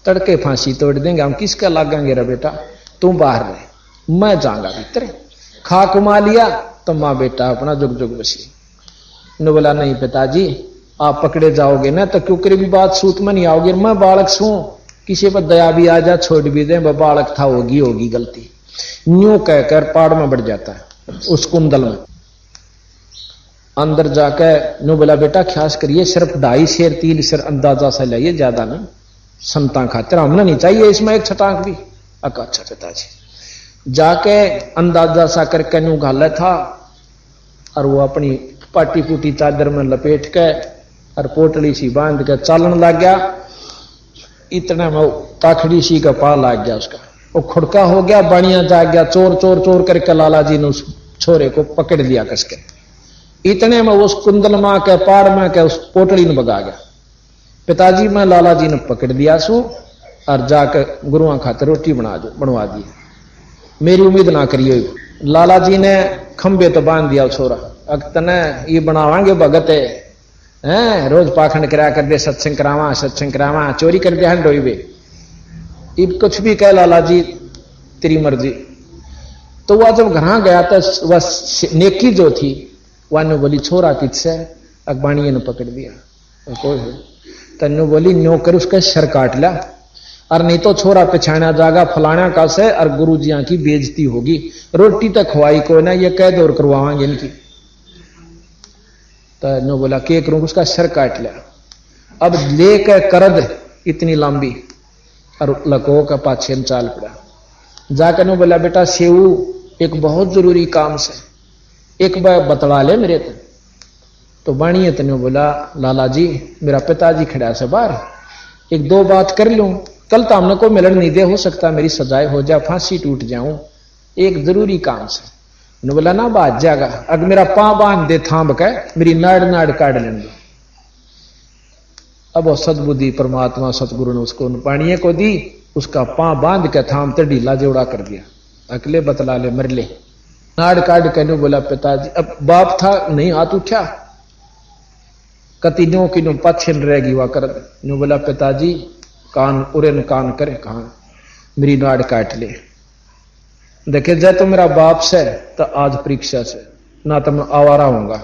तड़के फांसी तोड़ देंगे हम, किसका लागेंगे रे बेटा, तू बाहर रहे, मैं जाऊंगा भीतर। खा कुमा लिया तो मां बेटा अपना जुग जुग बसी। ने बोला नहीं पिताजी आप पकड़े जाओगे ना तो क्यों भी बात सूत में नहीं आओगे, मैं बालक सू, किसी पर दया भी आ जा छोड़ भी दे, वह बालक था होगी गलती। न्यू कहकर पाड़ में बढ़ जाता है उस कुंडल में। अंदर जाकर नो बोला बेटा ख्यास करिए, सिर्फ 2.5 सेर 3 सेर अंदाजा से लाइए, ज्यादा नहीं, संता खातिर हमने नहीं चाहिए इसमें एक छटाक भी। अच्छा पिताजी जाके अंदाजा सा करके न्यू घाला था, और वो अपनी पाटी पुटी चादर में लपेट के और पोटली सी बांध के चालन लग गया। इतने में ताखड़ी सी का पा लग गया उसका, वो खुड़का हो गया, बाणिया जाग गया, चोर चोर चोर करके लाला जी ने उस छोरे को पकड़ लिया कसके। इतने में उस कुंदल मां के पाड़ में के उस पोटली ने भगा गया। पिताजी में लाला जी ने पकड़ दिया सू, और जाकर गुरुआ खातिर रोटी बनवा दी। मेरी उम्मीद ना करिए, लाला जी ने खंबे तो बांध दिया छोरा, अगतने ये बनावांगे भगत है, रोज पाखंड करा कर दे, सत्संग करावा, चोरी कर दिया हंडोई बे, इब कुछ भी कह लाला जी तेरी मर्जी। तो वह जब घर गया तो वह नेकी जो थी वह ने बोली छोरा किससे, अगबाणिये ने पकड़ दिया। कोई तन्नू बोली न्यो कर उसका सर काट ला, और नहीं तो छोरा पिछाना जागा फलाना का से और गुरु जिया की बेइज्जती होगी, रोटी तक खवाई को ना, ये कैद और करवाएंगे इनकी। तन्नू बोला के करूं, उसका सर काट लिया। अब लेकर करद इतनी लंबी और लको का पाछे में चाल पड़ा। जाकर नो बोला बेटा सेऊ एक बहुत जरूरी काम से एक बार बतला ले मेरे को। तो बाणिए तने बोला लाला जी मेरा पिताजी खड़ा से बाहर, एक दो बात कर लूं, कल तो हमने को मिलन नहीं दे, हो सकता मेरी सजाए हो जाए, फांसी टूट जाऊं, एक जरूरी काम से। ने बोला ना बात जाएगा, अगर मेरा पांव बांध दे थाम के मेरी नाड़ नाड़ काट लेंगे। अब वो सदबुद्धि परमात्मा सतगुरु ने उसको पाणिए को दी, उसका पांव बांध के थाम ते ढीला जोड़ा कर दिया, अकेले बतला ले मर ले। नाड़ काट के बोला पिताजी, अब बाप था नहीं हाथ उठा, कतिनों की नो पछन रहेगी वह कर। नो बोला पिताजी कान उरे कान करे, कहा मेरी नाड़ काट ले, देखे जाए तो मेरा बाप से तो आज परीक्षा से, ना तो मैं आवारा होऊंगा।